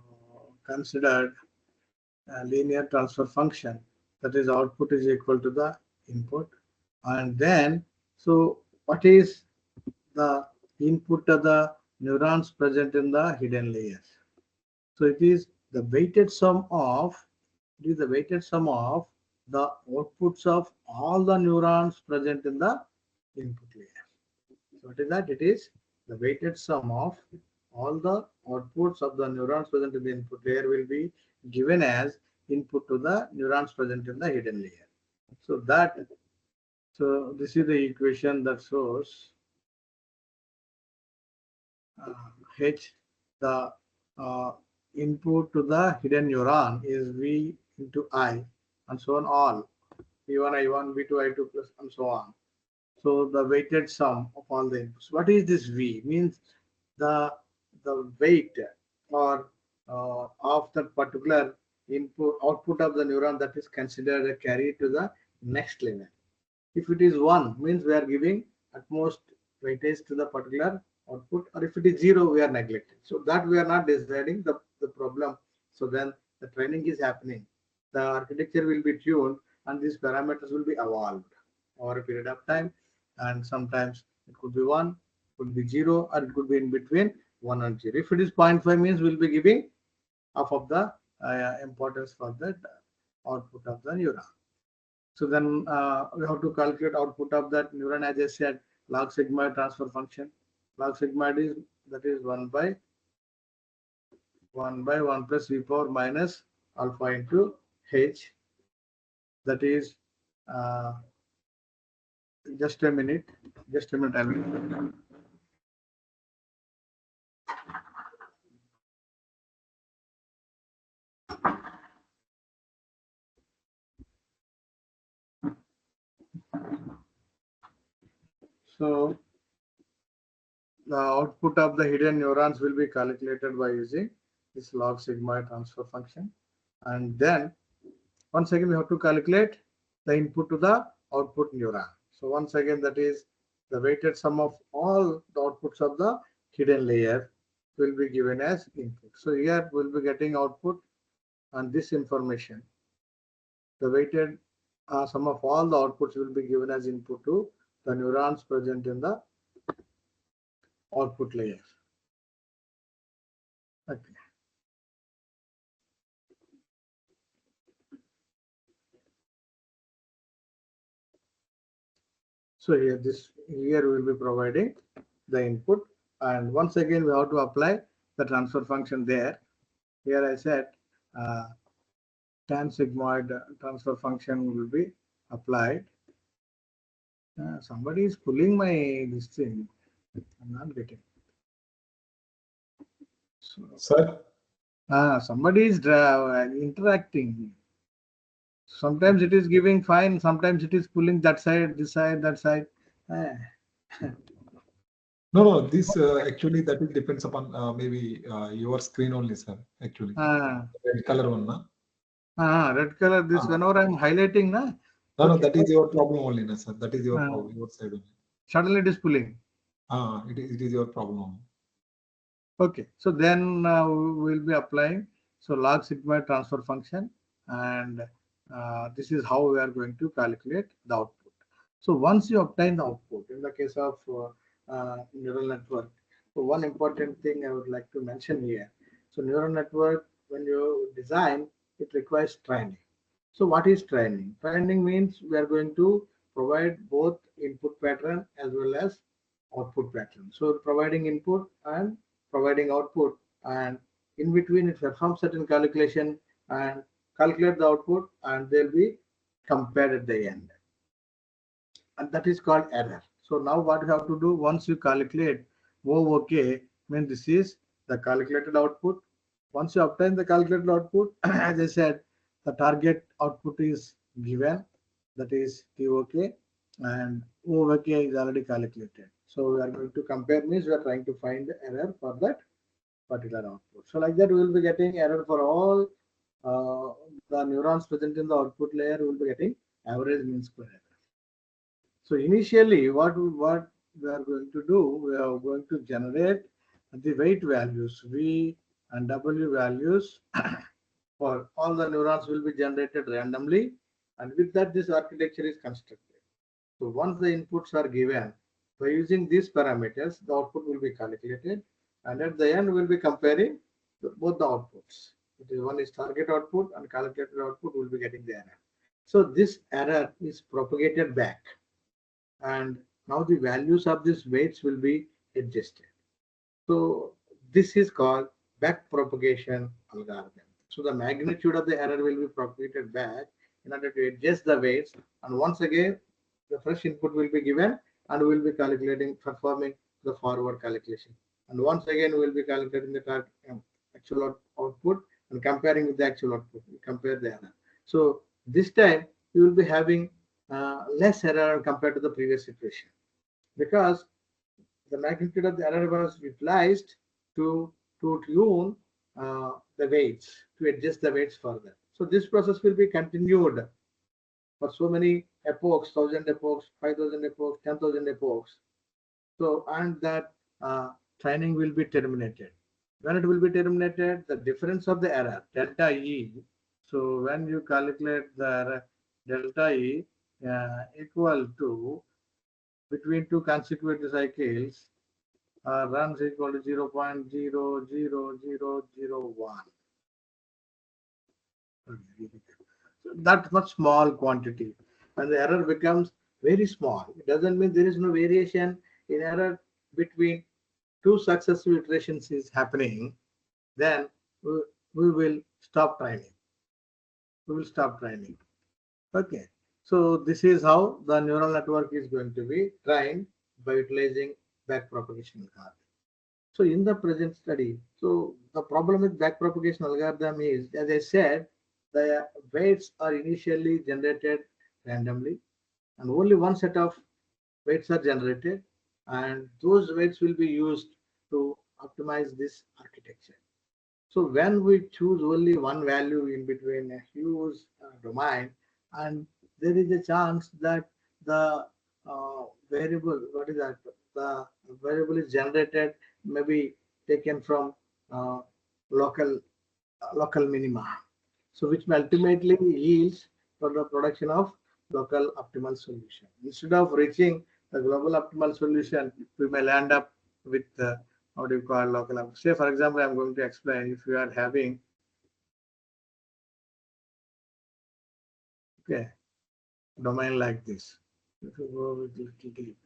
considered a linear transfer function, that is output is equal to the input, and then so what is the input of the neurons present in the hidden layers? So it is the weighted sum of the outputs of all the neurons present in the input layer. So what is that? It is the weighted sum of all the outputs of the neurons present in the input layer will be given as input to the neurons present in the hidden layer. So this is the equation that shows H, the input to the hidden neuron is V into I, and so on, all V1 I1, V2 I2 plus and so on. So the weighted sum of all the inputs. What is this V? Means the weight or of that particular input output of the neuron that is considered a carry to the next level. If it is 1, means we are giving utmost weightage to the particular output, or if it is 0, we are neglecting. So that we are not deciding the problem. So then the training is happening. The architecture will be tuned and these parameters will be evolved over a period of time. And sometimes it could be 1, could be 0, or it could be in between 1 and 0. If it is 0.5, means we'll be giving half of the importance for that output of the neuron. So then we have to calculate output of that neuron, as I said, log sigmoid transfer function. Log sigmoid is, that is 1 by 1 plus e power minus alpha into h. That is just a minute. I'll So the output of the hidden neurons will be calculated by using this log sigmoid transfer function. And then once again we have to calculate the input to the output neuron. So once again, that is the weighted sum of all the outputs of the hidden layer will be given as input. So here we'll be getting output and this information. The weighted sum of all the outputs will be given as input to the neurons present in the output layer. Okay. So here we will be providing the input, and once again we have to apply the transfer function there. Here I said tan sigmoid transfer function will be applied. Somebody is pulling my this thing. I'm not getting. So, Sir, somebody is interacting. Sometimes it is giving fine. Sometimes it is pulling that side, this side, that side. no, this actually that will depends upon maybe your screen only, sir. Actually, red color one, na? Red color. This whenever I'm highlighting, na. No, that is your problem only, na, sir. That is your problem, your side only. Suddenly it is pulling. It is your problem only. Okay, so then we will be applying log sigma transfer function, and this is how we are going to calculate the output. So once you obtain the output, in the case of neural network, so one important thing I would like to mention here. So neural network, when you design, it requires training. So what is training? Training means we are going to provide both input pattern as well as output pattern. So providing input and providing output, and in between it performs certain calculation and calculate the output, and they'll be compared at the end, and that is called error. So now what you have to do, once you calculate okay, mean this is the calculated output. Once you obtain the calculated output, as I said, the target output is given, that is TOK, and OOK is already calculated. So we are going to compare, means we are trying to find the error for that particular output. So like that we will be getting error for all the neurons present in the output layer. We will be getting average mean square error. So initially what we are going to do, we are going to generate the weight values, V and W values for all the neurons will be generated randomly, and with that this architecture is constructed. So once the inputs are given, by using these parameters, the output will be calculated, and at the end we'll be comparing both the outputs. One is target output and calculated output, will be getting the error. So this error is propagated back, and now the values of these weights will be adjusted. So this is called back propagation algorithm. So the magnitude of the error will be propagated back in order to adjust the weights, and once again the fresh input will be given, and we will be performing the forward calculation, and once again we will be calculating the actual output and comparing with the actual output. We compare the error. So this time you will be having less error compared to the previous situation, because the magnitude of the error was utilized to tune the weights, to adjust the weights further. So this process will be continued for so many epochs, 1,000 epochs, 5,000 epochs, 10,000 epochs. So, and that training will be terminated. When it will be terminated, the difference of the error, delta E. So when you calculate the error, delta E equal to, between two consecutive cycles, runs equal to 0.00001. That much small quantity, and the error becomes very small. It doesn't mean there is no variation in error between two successive iterations is happening. Then we will stop training. We will stop training. Okay. So this is how the neural network is going to be trained by utilizing backpropagation algorithm. So in the present study, so the problem with backpropagation algorithm is, as I said, the weights are initially generated randomly, and only one set of weights are generated, and those weights will be used to optimize this architecture. So when we choose only one value in between a huge domain, and there is a chance that the variable, what is that? The variable is generated, maybe taken from local minima. So which ultimately yields for the production of local optimal solution. Instead of reaching the global optimal solution, we may land up with what do you call local optimal. Say, for example, I'm going to explain if you are having domain like this. If you go with little deep,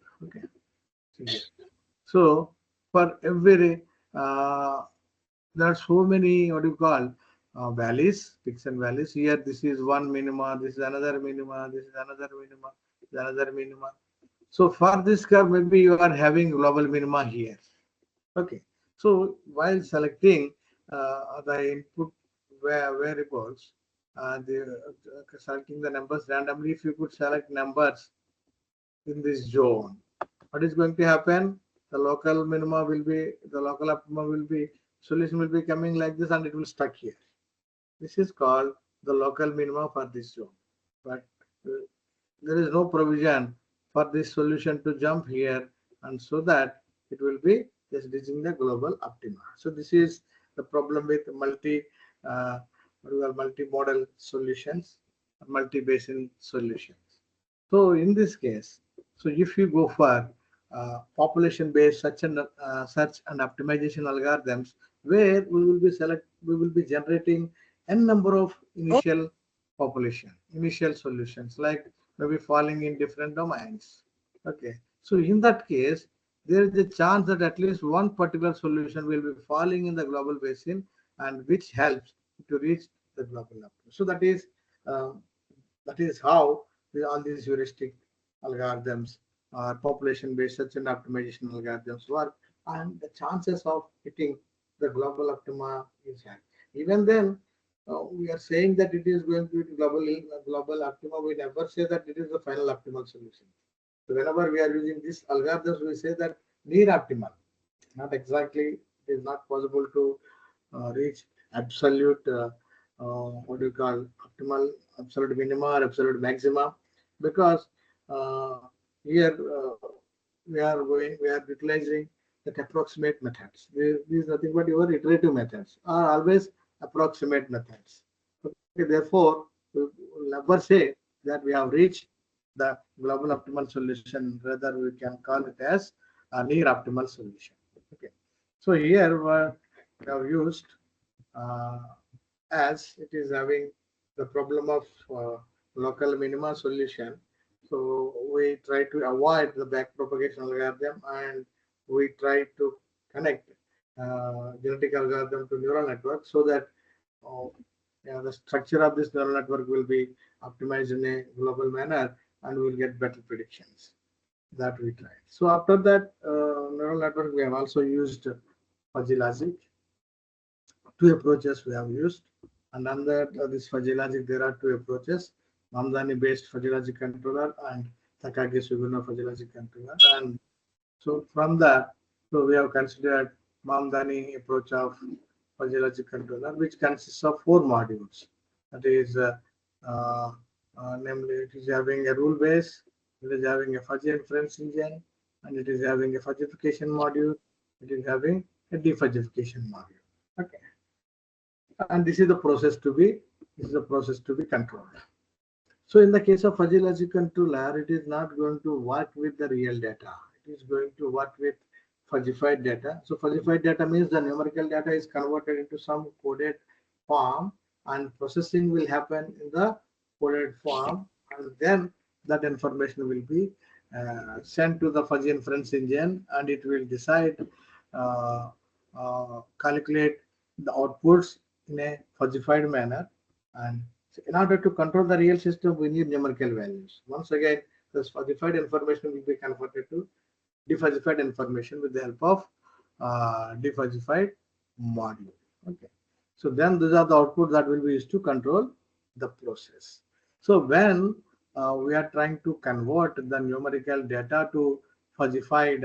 so for every there are so many what do you call valleys, peaks and valleys. Here, this is one minima, this is another minima, this is another minima, this is another minima. So for this curve, maybe you are having global minima here. Okay. So while selecting the input variables, selecting the numbers randomly, if you could select numbers in this zone, what is going to happen? The local minima will be, the local optima will be, solution will be coming like this and it will stuck here. This is called the local minima for this zone. But there is no provision for this solution to jump here, and so that it will be just reaching the global optima. So this is the problem with multi-model solutions, multi-basin solutions. So in this case, so if you go for population-based search and optimization algorithms, where we will be generating n number of initial initial solutions, like maybe falling in different domains. Okay, so in that case, there is a chance that at least one particular solution will be falling in the global basin, and which helps to reach the global optimum. So that is how all these heuristic algorithms or population-based search and optimization algorithms work, and the chances of hitting the global optima is high. Even then, we are saying that it is going to be global optima. We never say that it is the final optimal solution. So whenever we are using these algorithms, we say that near optimal. Not exactly. It is not possible to reach absolute what do you call optimal, absolute minima or absolute maxima, because here we are utilizing that approximate methods. These is nothing but your iterative methods are always approximate methods. Okay, therefore, we will never say that we have reached the global optimal solution. Rather, we can call it as a near optimal solution. Okay, so here we have used as it is having the problem of local minima solution. So we try to avoid the back propagation algorithm, and we try to connect genetic algorithm to neural network, so that the structure of this neural network will be optimized in a global manner, and we will get better predictions. That we tried. So after that neural network, we have also used fuzzy logic. Two approaches we have used, and under this fuzzy logic there are two approaches: Mamdani based fuzzy logic controller and Takagi Sugino fuzzy logic controller. And so from that, so we have considered Mamdani approach of fuzzy logic controller, which consists of 4 modules. That is namely, it is having a rule base, it is having a fuzzy inference engine, and it is having a fuzzification module, it is having a defuzzification module. Okay, and this is the process to be controlled. So in the case of fuzzy logic controller, it is not going to work with the real data. It is going to work with fuzzified data. So fuzzified data means the numerical data is converted into some coded form, and processing will happen in the coded form, and then that information will be sent to the fuzzy inference engine, and it will decide, calculate the outputs in a fuzzified manner. And in order to control the real system, we need numerical values. Once again, this fuzzified information will be converted to defuzzified information with the help of defuzzified module. Okay, so then these are the outputs that will be used to control the process. So when we are trying to convert the numerical data to fuzzified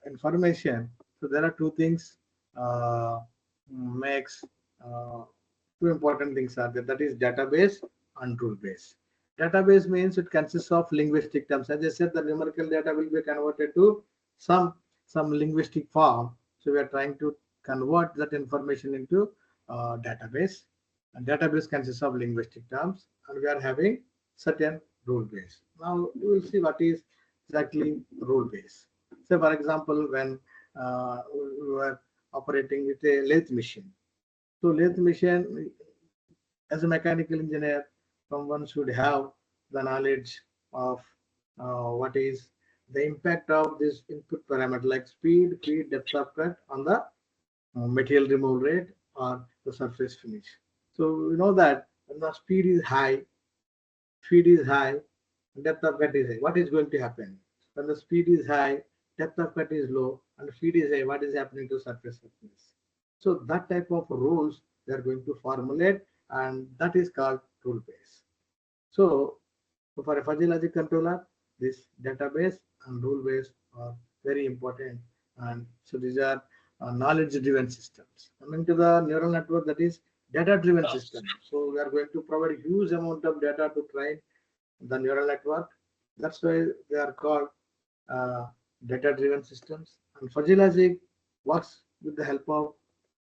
information, so there are two things makes two important things are there. That is database and rule base. Database means it consists of linguistic terms. As I said, the numerical data will be converted to some linguistic form. So we are trying to convert that information into database. And database consists of linguistic terms, and we are having certain rule base. Now you will see what is exactly rule based. So, for example, when we were operating with a lathe machine. So, lathe machine, as a mechanical engineer, someone should have the knowledge of what is the impact of this input parameter like speed, feed, depth of cut on the material removal rate or the surface finish. So we know that when the speed is high, feed is high, depth of cut is high. What is going to happen? When the speed is high, depth of cut is low, and feed is high, what is happening to surface finish? So that type of rules they are going to formulate, and that is called rule base. So for a fuzzy logic controller, this database and rule base are very important. And so these are knowledge-driven systems. Coming to the neural network, that is data-driven system. So we are going to provide a huge amount of data to train the neural network. That's why they are called uh, data-driven systems. And fuzzy logic works with the help of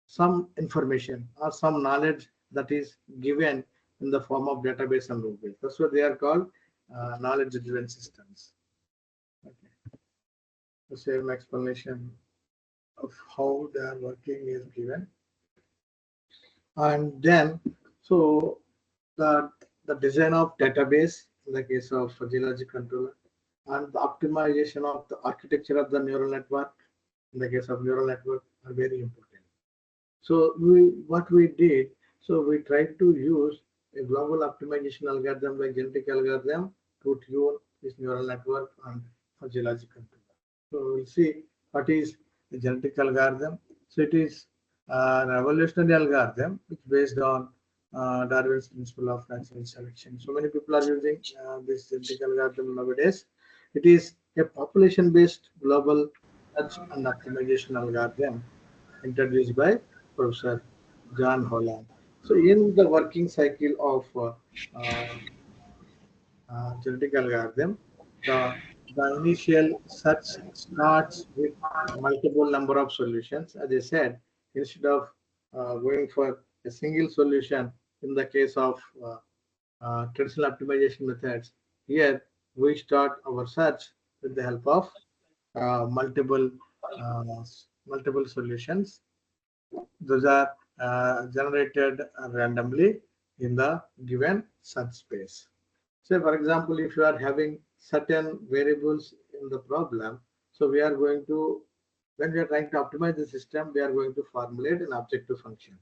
some information or some knowledge that is given in the form of database and rule base. That's what they are called knowledge-driven systems. Okay. The same explanation of how they are working is given. And then, so the, the design of database in the case of fuzzy logic controller and the optimization of the architecture of the neural network in the case of neural network are very important. So what we did, so we tried to use a global optimization algorithm like genetic algorithm to tune this neural network and fuzzy logic controller. So we'll see what is the genetic algorithm. So it is an evolutionary algorithm which is based on Darwin's principle of natural selection. So many people are using this genetic algorithm nowadays. It is a population-based global search and optimization algorithm introduced by Professor John Holland. So, in the working cycle of genetic algorithm, the, the initial search starts with multiple number of solutions. As I said, instead of going for a single solution in the case of traditional optimization methods, here we start our search with the help of uh, multiple uh, multiple solutions. Those are generated randomly in the given search space. Say, for example, if you are having certain variables in the problem, so we are going to, when we are trying to optimize the system, we are going to formulate an objective function.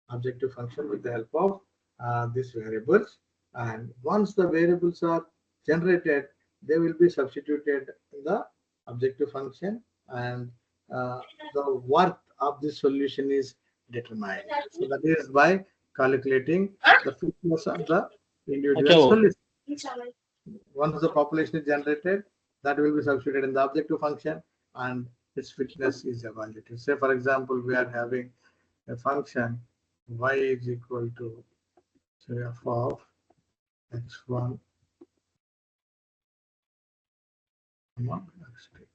Objective function with the help of these variables. And once the variables are generated, they will be substituted in the objective function, and the worth of this solution is determined. So that is by calculating the fitness of the Okay, individual oh, solution. Once the population is generated, that will be substituted in the objective function, and its fitness is evaluated. Say, for example, we are having a function y is equal to, say, f of x1 x2.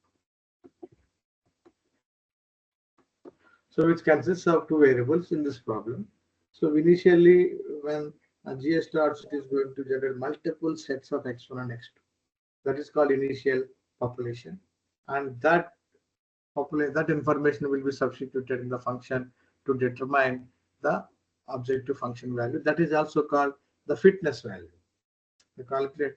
So it consists of two variables in this problem. So initially, when a GS starts, it is going to generate multiple sets of x1 and x2. That is called initial population, and that information will be substituted in the function to determine the objective function value. That is also called the fitness value. We calculate.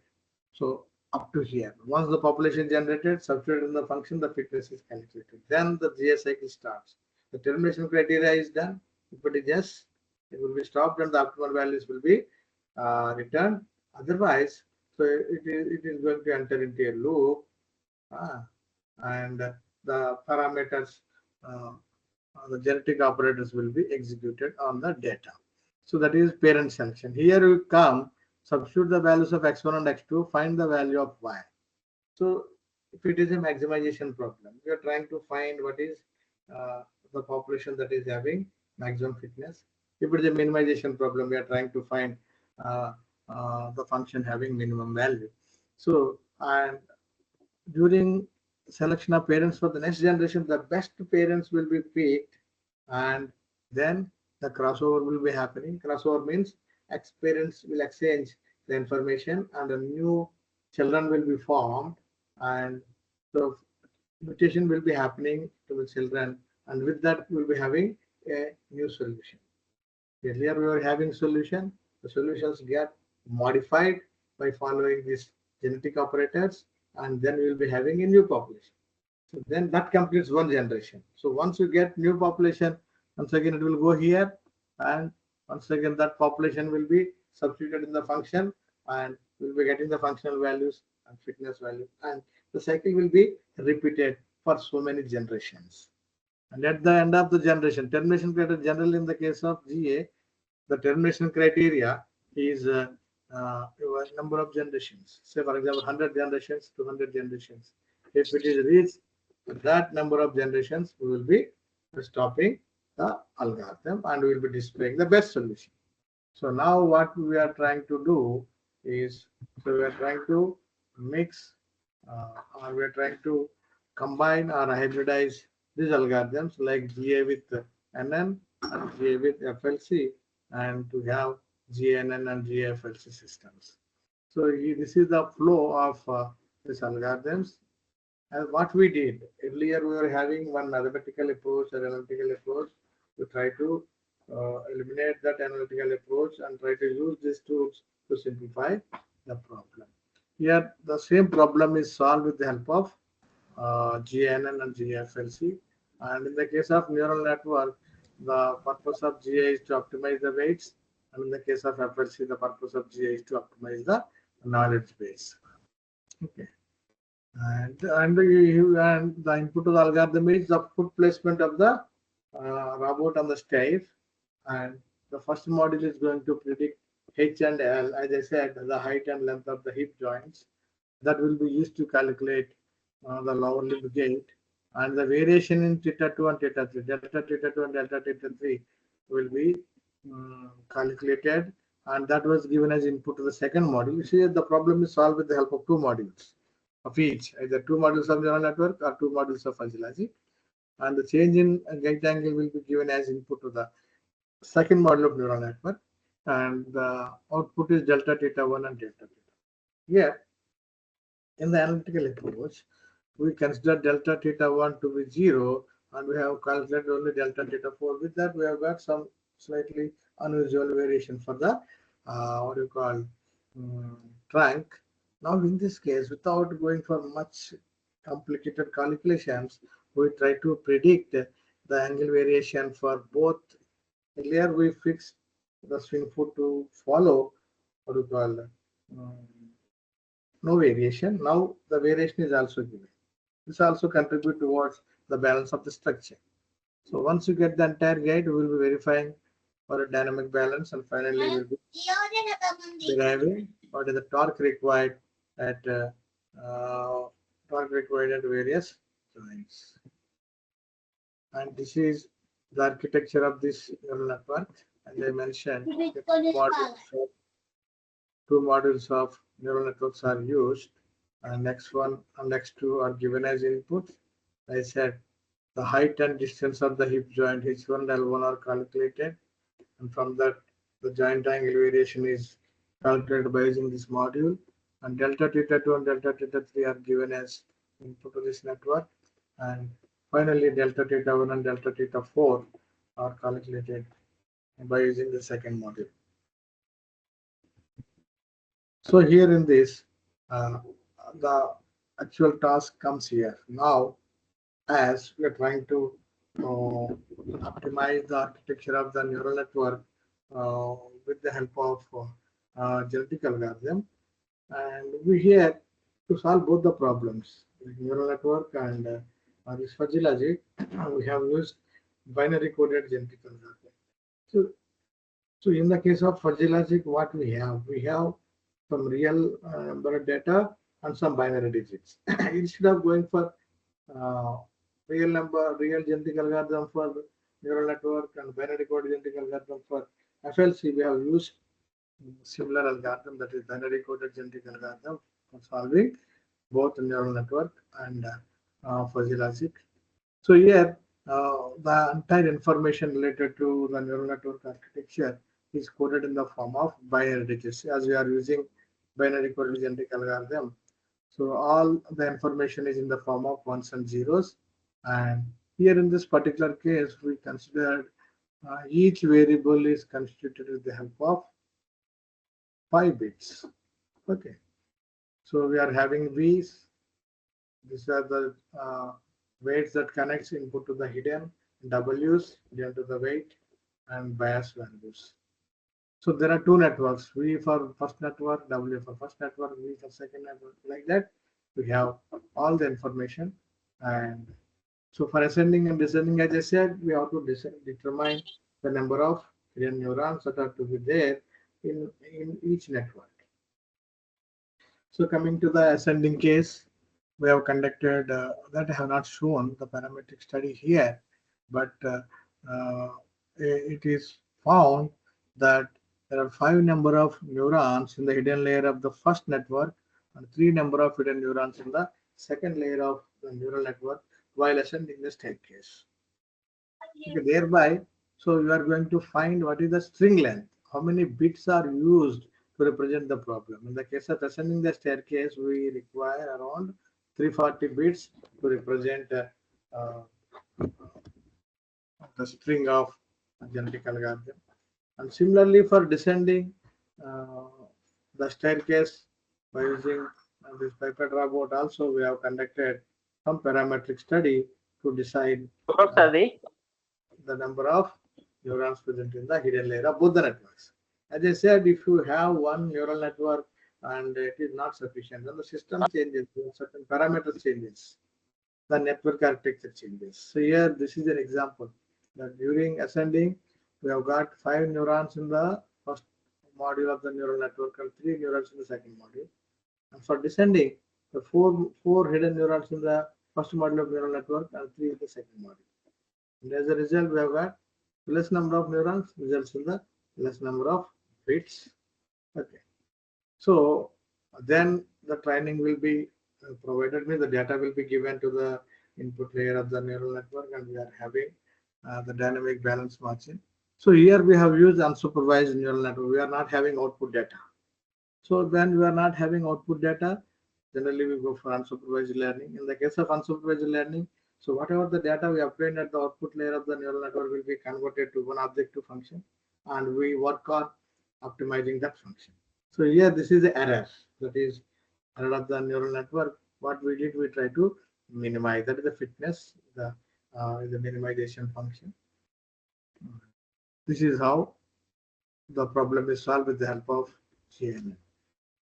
So up to here, once the population generated, substituted in the function, the fitness is calculated. Then the GS cycle starts. The termination criteria is done. If it is yes, it will be stopped and the optimal values will be returned. Otherwise, so it is going to enter into a loop, and the parameters, uh, the genetic operators will be executed on the data. So that is parent selection. Here you come, substitute the values of x1 and x2, find the value of y. So if it is a maximization problem, we are trying to find what is the population that is having maximum fitness. If it is a minimization problem, we are trying to find uh, the function having minimum value. So, and during selection of parents for the next generation, the best parents will be picked, and then the crossover will be happening. Crossover means ex-parents will exchange the information and a new children will be formed, and the mutation will be happening to the children, and with that we'll be having a new solution. Earlier we were having solution, the solutions get modified by following these genetic operators, and then we will be having a new population. So then that completes one generation. So once you get new population, once again it will go here, and once again that population will be substituted in the function, and we'll be getting the functional values and fitness value, and the cycle will be repeated for so many generations. And at the end of the generation, termination criteria, generally in the case of GA, the termination criteria is your number of generations. Say, for example, 100 generations, 200 generations. If it is reached that number of generations, we will be stopping the algorithm and we will be displaying the best solution. So now what we are trying to do is, so we are trying to mix or we are trying to combine or hybridize these algorithms like GA with NN and GA with FLC, and to have GNN and GFLC systems. So this is the flow of these algorithms. And what we did earlier, we were having one mathematical approach or analytical approach. We try to eliminate that analytical approach and try to use these tools to simplify the problem. Here, the same problem is solved with the help of GNN and GFLC. And in the case of neural network, the purpose of GA is to optimize the weights. And in the case of FLC, the purpose of GA is to optimize the knowledge base. Okay. And the input of the algorithm is the foot placement of the robot on the stair. And the first module is going to predict H and L, as I said, the height and length of the hip joints. That will be used to calculate the lower limb gait, and the variation in theta 2 and theta 3, delta theta 2 and delta theta 3 will be calculated, and that was given as input to the second module. You see, the problem is solved with the help of two modules of each, either two modules of neural network or two modules of fuzzy logic, and the change in gait angle will be given as input to the second module of neural network, and the output is delta theta 1 and delta theta. Here, in the analytical approach, we consider delta theta 1 to be 0, and we have calculated only delta theta 4. With that, we have got some slightly unusual variation for the what you call trunk. Now, in this case, without going for much complicated calculations, we try to predict the angle variation for both. Earlier, we fixed the swing foot to follow what you call no variation. Now the variation is also given. This also contributes towards the balance of the structure. So once you get the entire guide, we will be verifying for a dynamic balance, and finally we will be deriving what is the torque required at various joints. And this is the architecture of this neural network. As I mentioned, two modules of neural networks are used, and next one and next two are given as input. I said the height and distance of the hip joint H1 and L1 are calculated, and from that the joint angle variation is calculated by using this module, and delta theta 2 and delta theta 3 are given as input to this network, and finally delta theta 1 and delta theta 4 are calculated by using the second module. So here in this, the actual task comes here. Now, as we are trying to optimize the architecture of the neural network with the help of genetic algorithm, and we here to solve both the problems, like neural network and this fuzzy logic, we have used binary coded genetic algorithm. So in the case of fuzzy logic, what we have some real number of data and some binary digits. Instead of going for real genetic algorithm for neural network and binary coded genetic algorithm for FLC, we have used similar algorithm, that is binary coded genetic algorithm, for solving both neural network and fuzzy logic. So here the entire information related to the neural network architecture is coded in the form of binary digits, as we are using binary coded genetic algorithm. So all the information is in the form of ones and zeros. And here in this particular case, we considered each variable is constituted with the help of 5 bits. Okay. So we are having these. These are the weights that connects input to the hidden, W's, hidden to the weight, and bias values. So there are two networks, V for first network, W for first network, V for second network, like that. We have all the information. And so for ascending and descending, as I said, we have to determine the number of hidden neurons that are to be there in each network. So coming to the ascending case, we have conducted that I have not shown the parametric study here, but it is found that there are 5 number of neurons in the hidden layer of the first network and 3 number of hidden neurons in the second layer of the neural network while ascending the staircase. Okay, thereby, so you are going to find what is the string length, how many bits are used to represent the problem. In the case of ascending the staircase, we require around 340 bits to represent uh, the string of genetic algorithm. And similarly for descending the staircase by using this pipette robot, also we have conducted some parametric study to decide the number of neurons present in the hidden layer of both the networks. As I said, if you have one neural network and it is not sufficient, then the system changes, certain parameters changes, the network architecture changes. So here, this is an example that during ascending, we have got 5 neurons in the first module of the neural network and 3 neurons in the second module. And for descending, the four hidden neurons in the first module of neural network and 3 in the second module. And as a result, we have got less number of neurons results in the less number of bits. Okay. So then the training will be provided me, the data will be given to the input layer of the neural network, and we are having the dynamic balance matching. So here we have used unsupervised neural network. We are not having output data. So when we are not having output data, generally we go for unsupervised learning. In the case of unsupervised learning, so whatever the data we obtain at the output layer of the neural network will be converted to one objective function, and we work on optimizing that function. So here this is the error, that is error of the neural network. What we did, we try to minimize, that is the fitness, the minimization function. This is how the problem is solved with the help of CNN.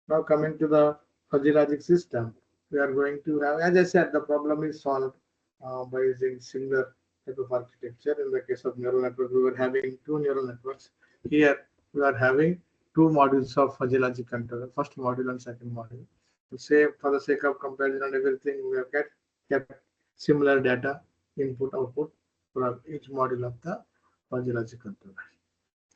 Now coming to the fuzzy logic system, we are going to have, as I said, the problem is solved by using similar type of architecture. In the case of neural network, we were having 2 neural networks. Here we are having 2 modules of fuzzy logic controller, first module and second module. To say for the sake of comparison and everything, we have kept similar data, input, output for each module of the fuzzy logic controller.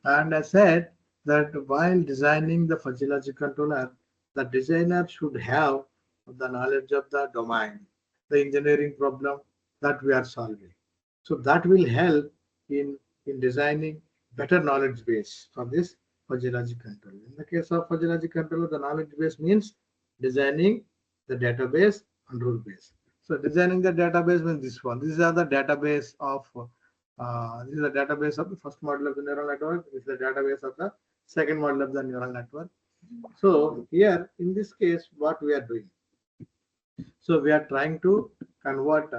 And I said that while designing the fuzzy logic controller, the designer should have the knowledge of the domain, the engineering problem that we are solving. So that will help in designing better knowledge base for this fuzzy logic controller. In the case of fuzzy logic controller, the knowledge base means designing the database and rule base. So designing the database means this one. These are the database of this is the database of the first model of the neural network. This is the database of the second model of the neural network. So here in this case, what we are doing, so we are trying to convert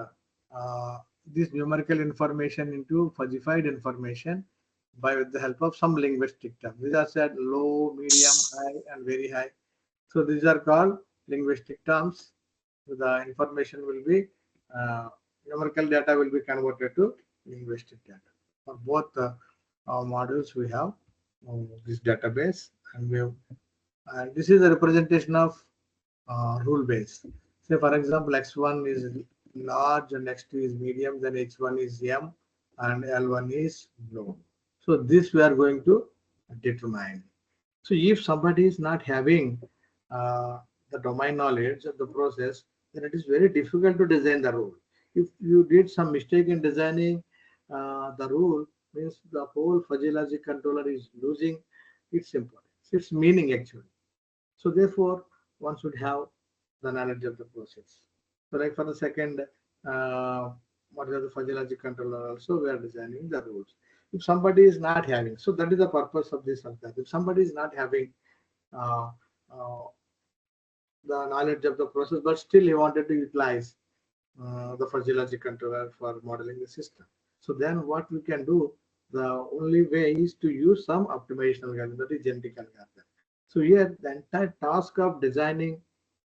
this numerical information into fuzzified information by with the help of some linguistic terms. These are said low, medium, high, and very high. So these are called linguistic terms. The information will be numerical data will be converted to linguistic data. For both modules, we have this database, and we have, and this is a representation of rule base. Say for example, x1 is large and x2 is medium, then h1 is m and l1 is low. So this we are going to determine. So if somebody is not having the domain knowledge of the process, then it is very difficult to design the rule. If you did some mistake in designing the rule, means the whole fuzzy logic controller is losing its importance, its meaning actually. So therefore, one should have the knowledge of the process. So like for the second, what is the physiologic controller also, we are designing the rules. If somebody is not having, so that is the purpose of this algorithm. If somebody is not having uh, uh, the knowledge of the process, but still he wanted to utilize the physiologic controller for modeling the system. So then what we can do, the only way is to use some optimization algorithm, that is genetic algorithm. So here the entire task of designing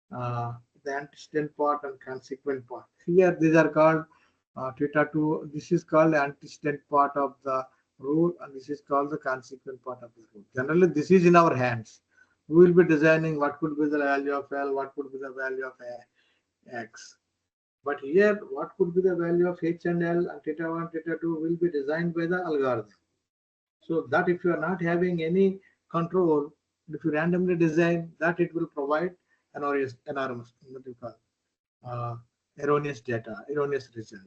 the antecedent part and consequent part. Here these are called theta 2. This is called the antecedent part of the rule, and this is called the consequent part of the rule. Generally, this is in our hands. We will be designing what could be the value of L, what could be the value of X. But here, what could be the value of H and L and theta 1, theta 2 will be designed by the algorithm. So that if you are not having any control, if you randomly design that, it will provide enormous, what you call, erroneous data, erroneous result.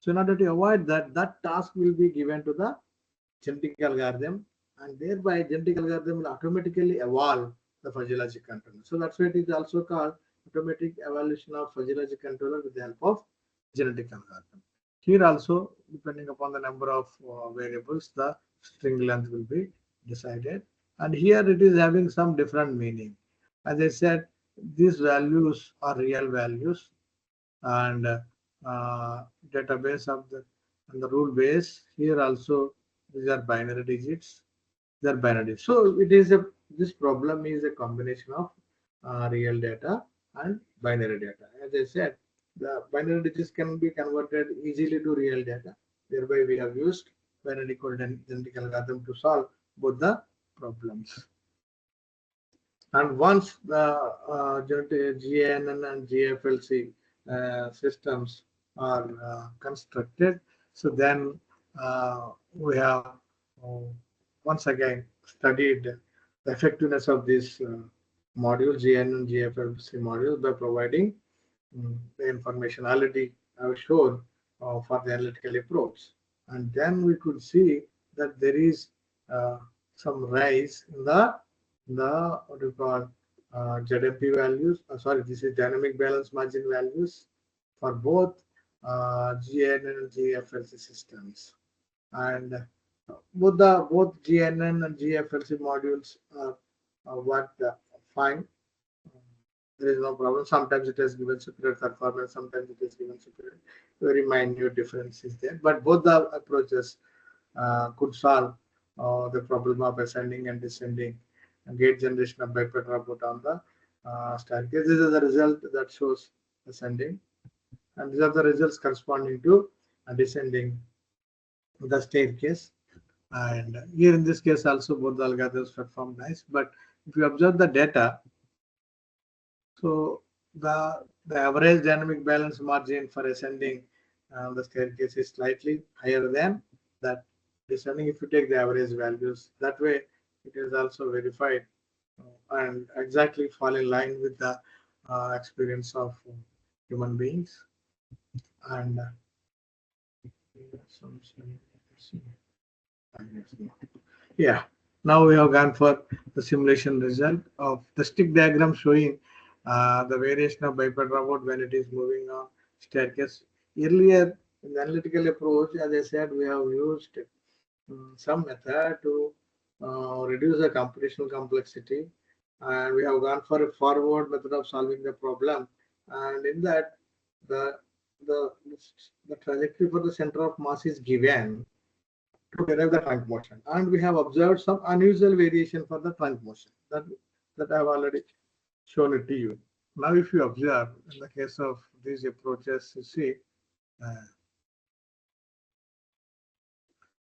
So in order to avoid that, that task will be given to the genetic algorithm, and thereby genetic algorithm will automatically evolve the physiologic controller. So that's why it is also called automatic evaluation of physiologic controller with the help of genetic algorithm. Here also, depending upon the number of variables, the string length will be decided. And here it is having some different meaning. As I said, these values are real values, and database of the and the rule base. Here also these are binary digits. They are binary. So it is a, this problem is a combination of real data and binary data. As I said, the binary digits can be converted easily to real data. Thereby we have used binary coded genetic algorithm to solve both the problems. And once the GANN and GFLC systems are constructed, so then we have once again studied the effectiveness of this module, GNN and GFLC module, by providing the information already I've shown for the analytical approach. And then we could see that there is some rise in the what do you call ZMP values. Sorry, this is dynamic balance margin values for both GNN and GFLC systems. And both GNN and GFLC modules are what fine. There is no problem. Sometimes it has given superior performance, sometimes it is given superior. Very minute difference is there, but both the approaches could solve the problem of ascending and descending and gate generation of bipedal robot on the staircase. This is the result that shows ascending, and these are the results corresponding to descending the staircase. And here in this case also both the algorithms perform nice, but if you observe the data, so the average dynamic balance margin for ascending the staircase is slightly higher than that descending. If you take the average values, that way it is also verified and exactly fall in line with the experience of human beings. And yeah, now we have gone for the simulation result of the stick diagram showing the variation of bipedal robot when it is moving on staircase. Earlier in the analytical approach, as I said, we have used some method to reduce the computational complexity, and we have gone for a forward method of solving the problem. And in that, the the the trajectory for the center of mass is given to derive the trunk motion, and we have observed some unusual variation for the trunk motion that I have already shown it to you. Now if you observe in the case of these approaches, you see uh,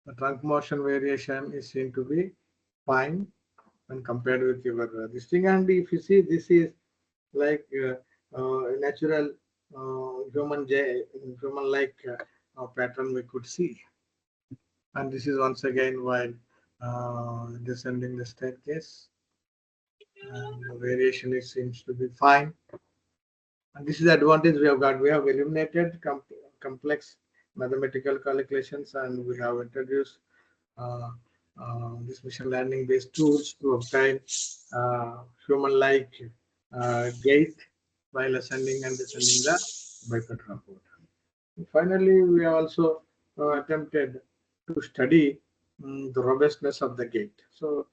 the trunk motion variation is seen to be fine when compared with your this thing. And if you see, this is like natural human like pattern we could see. And this is once again while descending the staircase, and the variation it seems to be fine. And this is the advantage we have got. We have eliminated complex mathematical calculations, and we have introduced uh, this machine learning based tools to obtain human like gait while ascending and descending the biped robot. Finally, we also attempted to study the robustness of the gate. So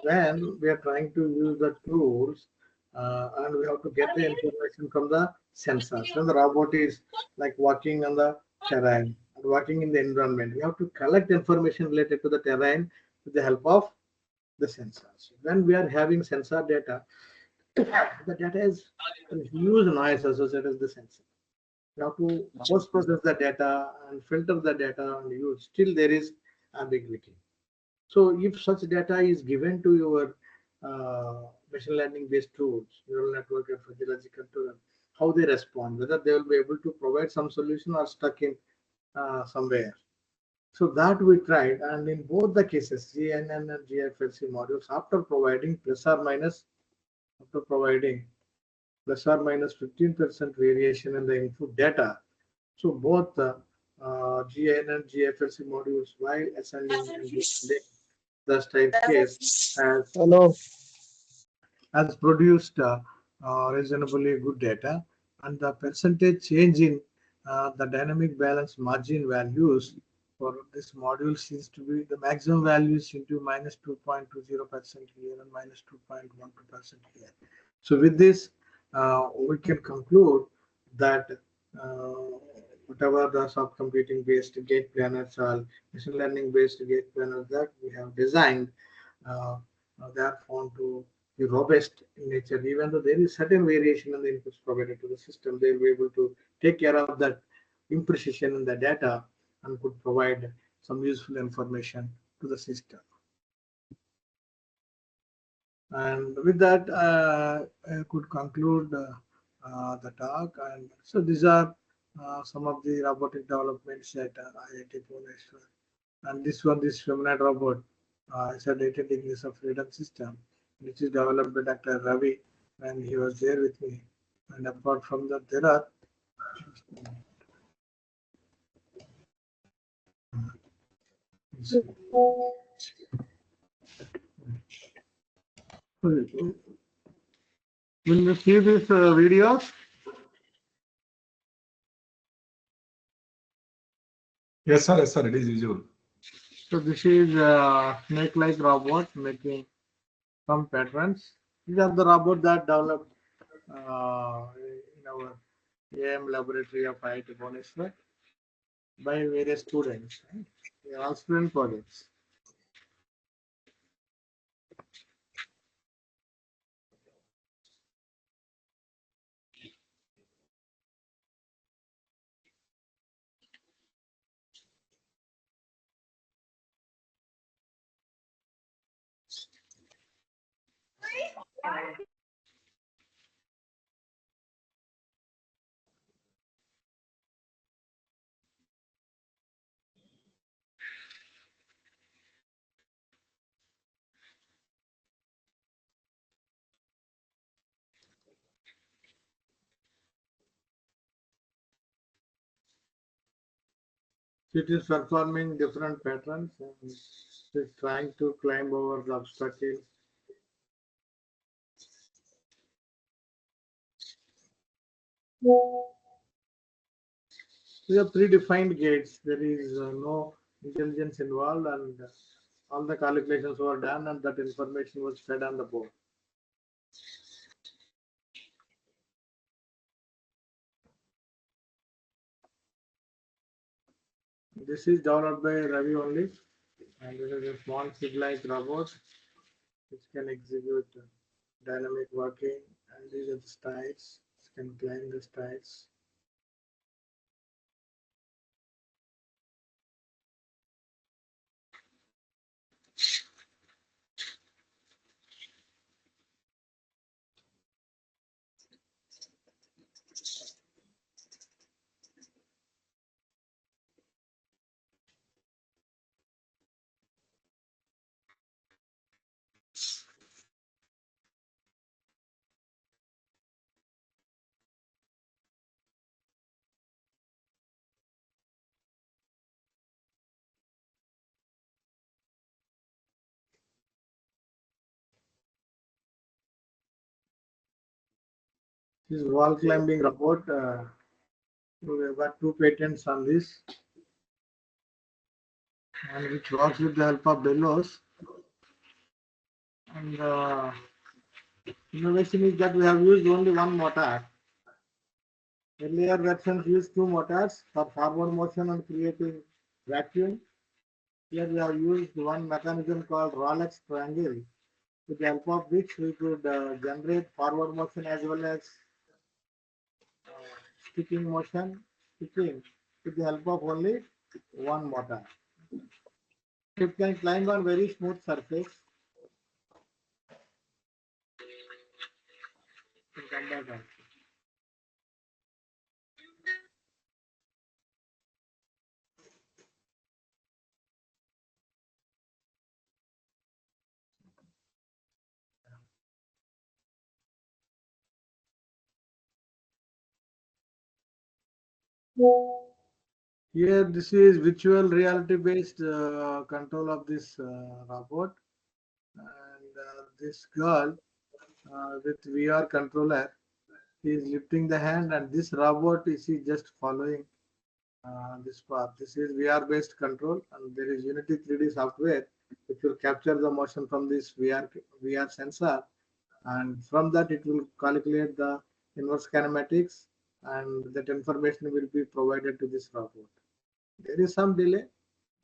when we are trying to use the tools and we have to get the information from the sensors. When the robot is like walking on the terrain and working in the environment, we have to collect information related to the terrain with the help of the sensors. When we are having sensor data, the data is a huge noise associated with the sensor. You have to post process the data and filter the data and use. Still, there is ambiguity. So, if such data is given to your machine learning based tools, neural network and physiological tools, how they respond, whether they will be able to provide some solution or stuck in somewhere. So that we tried, and in both the cases, GNN and GFLC modules, after providing plus or minus 15% variation in the input data. So both the GN and GFLC modules, while ascending and descending the staircase, has Hello. produced reasonably good data, and the percentage change in the dynamic balance margin values for this module seems to be the maximum values into minus 2.20% here and minus 2.12% here. So with this, we can conclude that whatever the subcomputing based gate planners or machine learning based gate planners that we have designed, uh, they are found to be robust in nature. Even though there is certain variation in the inputs provided to the system, they will be able to take care of that imprecision in the data and could provide some useful information to the system. And with that, I could conclude the talk. And so these are some of the robotic developments at IIT Bhubaneswar. And this humanoid robot is a 18 degrees of freedom system, which is developed by Dr. Ravi, and he was there with me. And apart from that, there are will you see this video? Yes, sir, it is usual. So this is a snake-like robot making some patterns. These are the robots that developed in our AM laboratory of IIT Bhubaneswar by various students. Right? They are all student projects. It is performing different patterns and it is trying to climb over the obstacle. We have predefined gates. There is no intelligence involved, and all the calculations were done, and that information was fed on the board. This is developed by Ravi only, and this is a small seed-like robot which can execute dynamic working, and these are the styles. It can climb the styles. This is wall climbing robot. We've got 2 patents on this, and which works with the help of bellows. And innovation is that we have used only one motor. Earlier versions used 2 motors for forward motion and creating vacuum. Here we have used one mechanism called Rolex triangle, with the help of which we could generate forward motion as well as sticking motion, sticking with the help of only one motor. It can climb on very smooth surface. Come back on. Here, this is virtual reality based control of this robot, and this girl with VR controller is lifting the hand, and this robot is just following this path. This is VR based control, and there is Unity 3D software which will capture the motion from this VR sensor, and from that it will calculate the inverse kinematics, and that information will be provided to this robot. There is some delay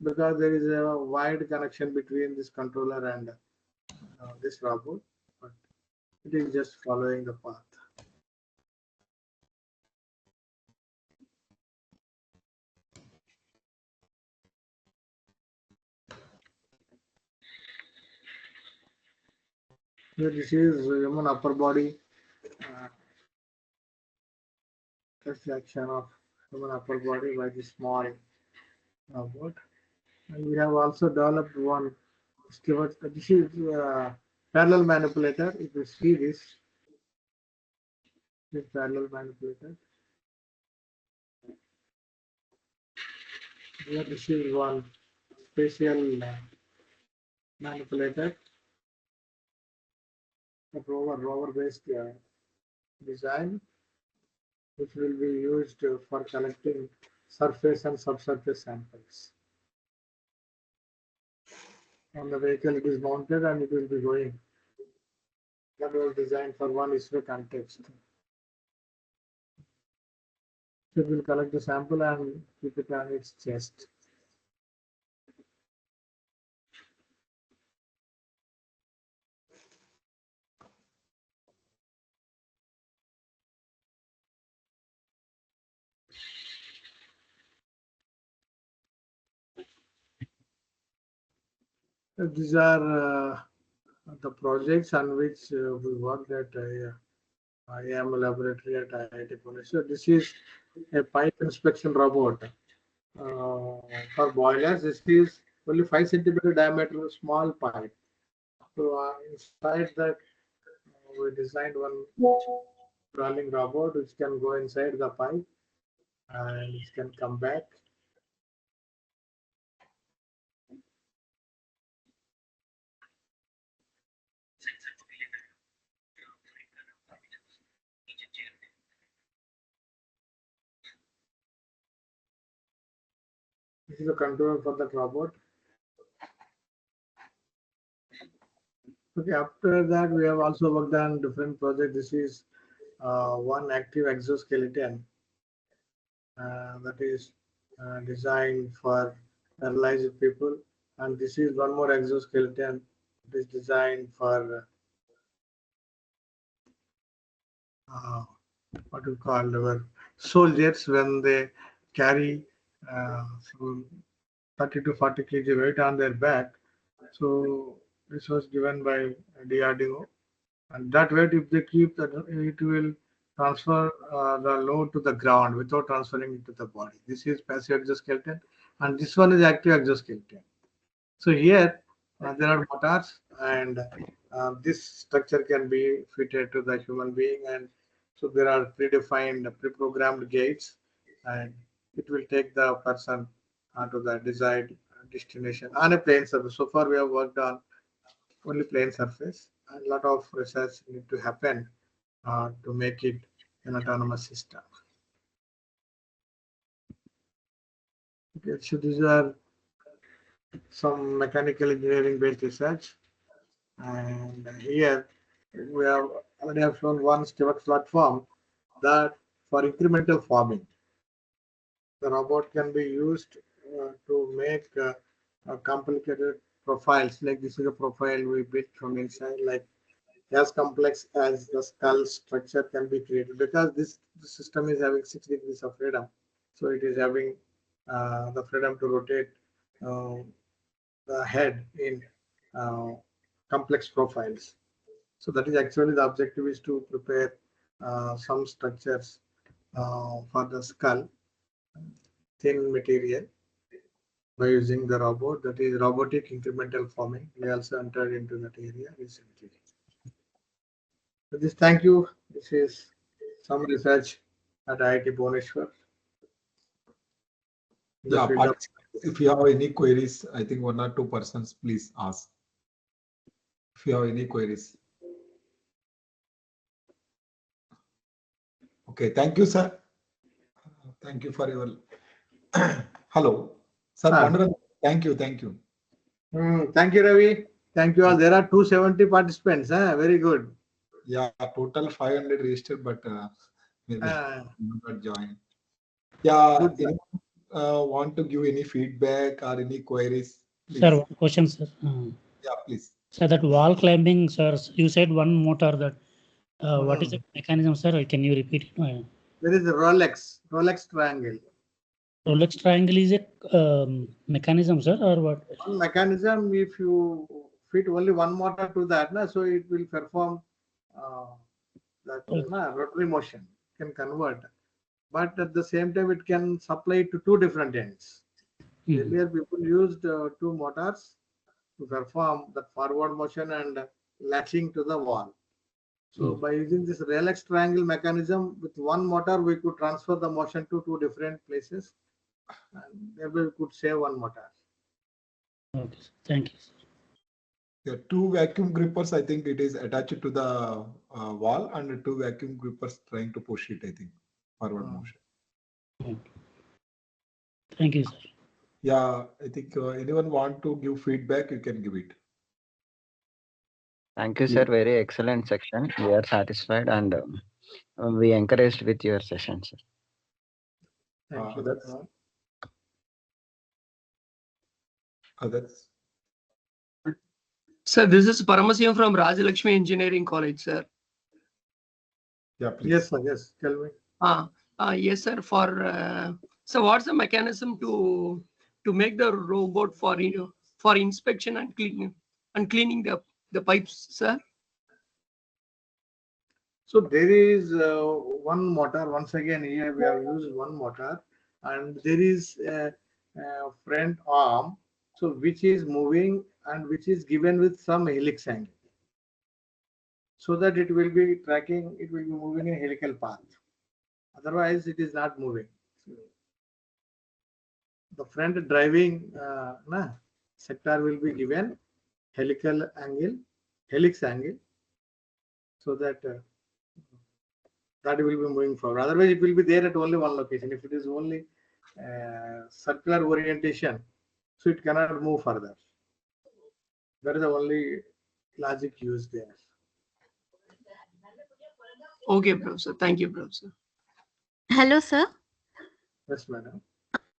because there is a wide connection between this controller and this robot, but it is just following the path. Here this is human upper body, test action of human upper body by this small robot. And we have also developed one steward. This is parallel manipulator. If you see this parallel manipulator. Here this is one spatial manipulator, a rover based design, which will be used for collecting surface and subsurface samples. On the vehicle, it is mounted and it will be going. That was designed for one ISRO context. It will collect the sample and keep it on its chest. These are the projects on which we worked at IAM laboratory at IIT Pune. So this is a pipe inspection robot for boilers. This is only 5 centimeter diameter small pipe. So inside that we designed one crawling robot which can go inside the pipe and it can come back. This is a control for that robot. Okay, after that we have also worked on different projects. This is one active exoskeleton that is designed for paralyzed people, and this is one more exoskeleton that is designed for what you call our soldiers when they carry some 30 to 40 kg weight on their back. So this was given by DRDO, and that weight, if they keep that, it will transfer the load to the ground without transferring it to the body. This is passive exoskeleton, and this one is active exoskeleton. So here there are motors, and this structure can be fitted to the human being, and so there are predefined, pre-programmed gates, and it will take the person to the desired destination on a plane surface. So far, we have worked on only plane surface, and a lot of research need to happen to make it an autonomous system. Okay, so these are some mechanical engineering based research, and here we have already have shown one Stewart platform that for incremental farming, the robot can be used to make complicated profiles. Like this is a profile we built from inside, like as complex as the skull structure can be created, because this system is having 6 degrees of freedom. So it is having the freedom to rotate the head in complex profiles. So that is actually the objective, is to prepare some structures for the skull, thin material, by using the robot. That is robotic incremental farming. We also entered into that area recently. So this, thank you. This is some research at IIT Bhubaneswar. in the Yeah, field of- if you have any queries, I think 1 or 2 persons, please ask. If you have any queries. Okay, thank you, sir. Thank you for your. Hello, sir. Ah. Pandu, thank you, thank you. Thank you, Ravi. Thank you all. There are 270 participants. Very good. Yeah, total 500 registered, but maybe Ah. not join. Yeah, Good. anyone want to give any feedback or any queries? Please. Sir, one question, sir. Yeah, please. Sir, that wall climbing, sir, you said one motor that, what is the mechanism, sir? Can you repeat it? There is a Rolex triangle. Rolex triangle is a mechanism, sir, or what? One mechanism, if you fit only one motor to that, so it will perform that rotary motion, can convert. But at the same time, it can supply to 2 different ends. Earlier, people used 2 motors to perform that forward motion and latching to the wall. So by using this Rolex triangle mechanism, with one motor, we could transfer the motion to 2 different places, and thereby we could save 1 motor. Okay, sir. Thank you, sir. The 2 vacuum grippers, I think it is attached to the wall, and 2 vacuum grippers trying to push it, I think, forward motion. Thank you, sir. Yeah, I think anyone want to give feedback, you can give it. Thank you, sir. Very excellent section. We are satisfied and we encouraged with your session, sir. Thank you. Others? Others? Sir, this is Paramasivam from Rajalakshmi Engineering College, sir. Yeah, please. Yes, sir. Yes, tell me. Yes, sir. So what's the mechanism to make the robot for inspection and cleaning the pipes, sir? So there is one motor. Once again, here we have used one motor, and there is a front arm, so which is moving and which is given with some helix angle, so that it will be tracking. It will be moving in a helical path. Otherwise, it is not moving. The front driving sector will be given helix angle, so that that will be moving forward. Otherwise, it will be there at only one location. If it is only circular orientation, so it cannot move further. That is the only logic used there. Okay, Professor. Thank you, Professor. Hello, sir. Yes, madam.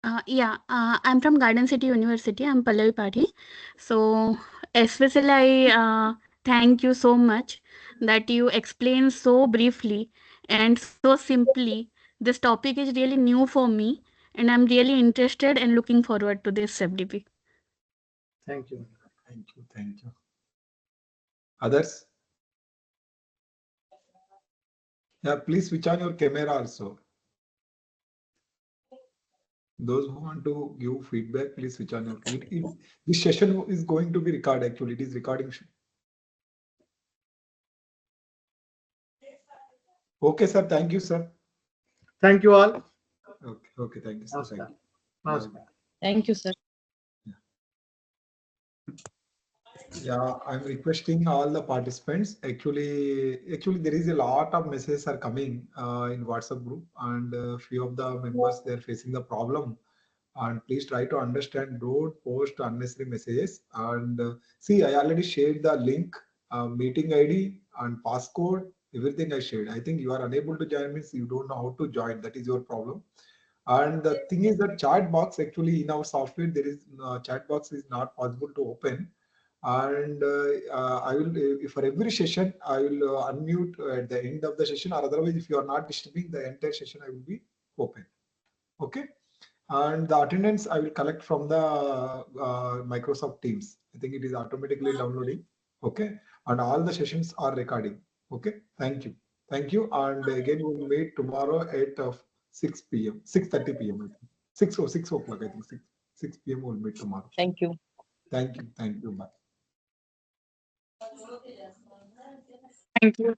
I'm from Garden City University. I'm Pallavi Pathi. So, especially, I thank you so much that you explained so briefly and so simply. This topic is really new for me, and I'm really interested and looking forward to this FDP. Thank you. Thank you. Thank you. Others? Yeah, please switch on your camera also. Those who want to give feedback, please switch on your. This session is going to be recorded. Actually, it is recording. Okay, sir. Thank you, sir. Thank you all. Okay. Okay. Thank you, sir. Thank you. Namaskar. Thank you, sir. Yeah, I'm requesting all the participants. Actually, there is a lot of messages are coming in WhatsApp group, and few of the members they're facing the problem. And please try to understand. Don't post unnecessary messages. And see, I already shared the link, meeting ID and passcode. Everything I shared. I think you are unable to join means you don't know how to join. That is your problem. And the thing is that chat box actually in our software there is chat box is not possible to open. And I will for every session I will unmute at the end of the session, or otherwise if you are not disturbing the entire session I will be open. Okay. And the attendance I will collect from the Microsoft Teams. I think it is automatically downloading. Okay. And all the sessions are recording. Okay. Thank you. Thank you. And again, we'll meet tomorrow at 6 p.m. 6:30 p.m. I think. 6 o'clock. I think 6 p.m. we'll meet tomorrow. Thank you. Thank you. Thank you. Bye. Thank you.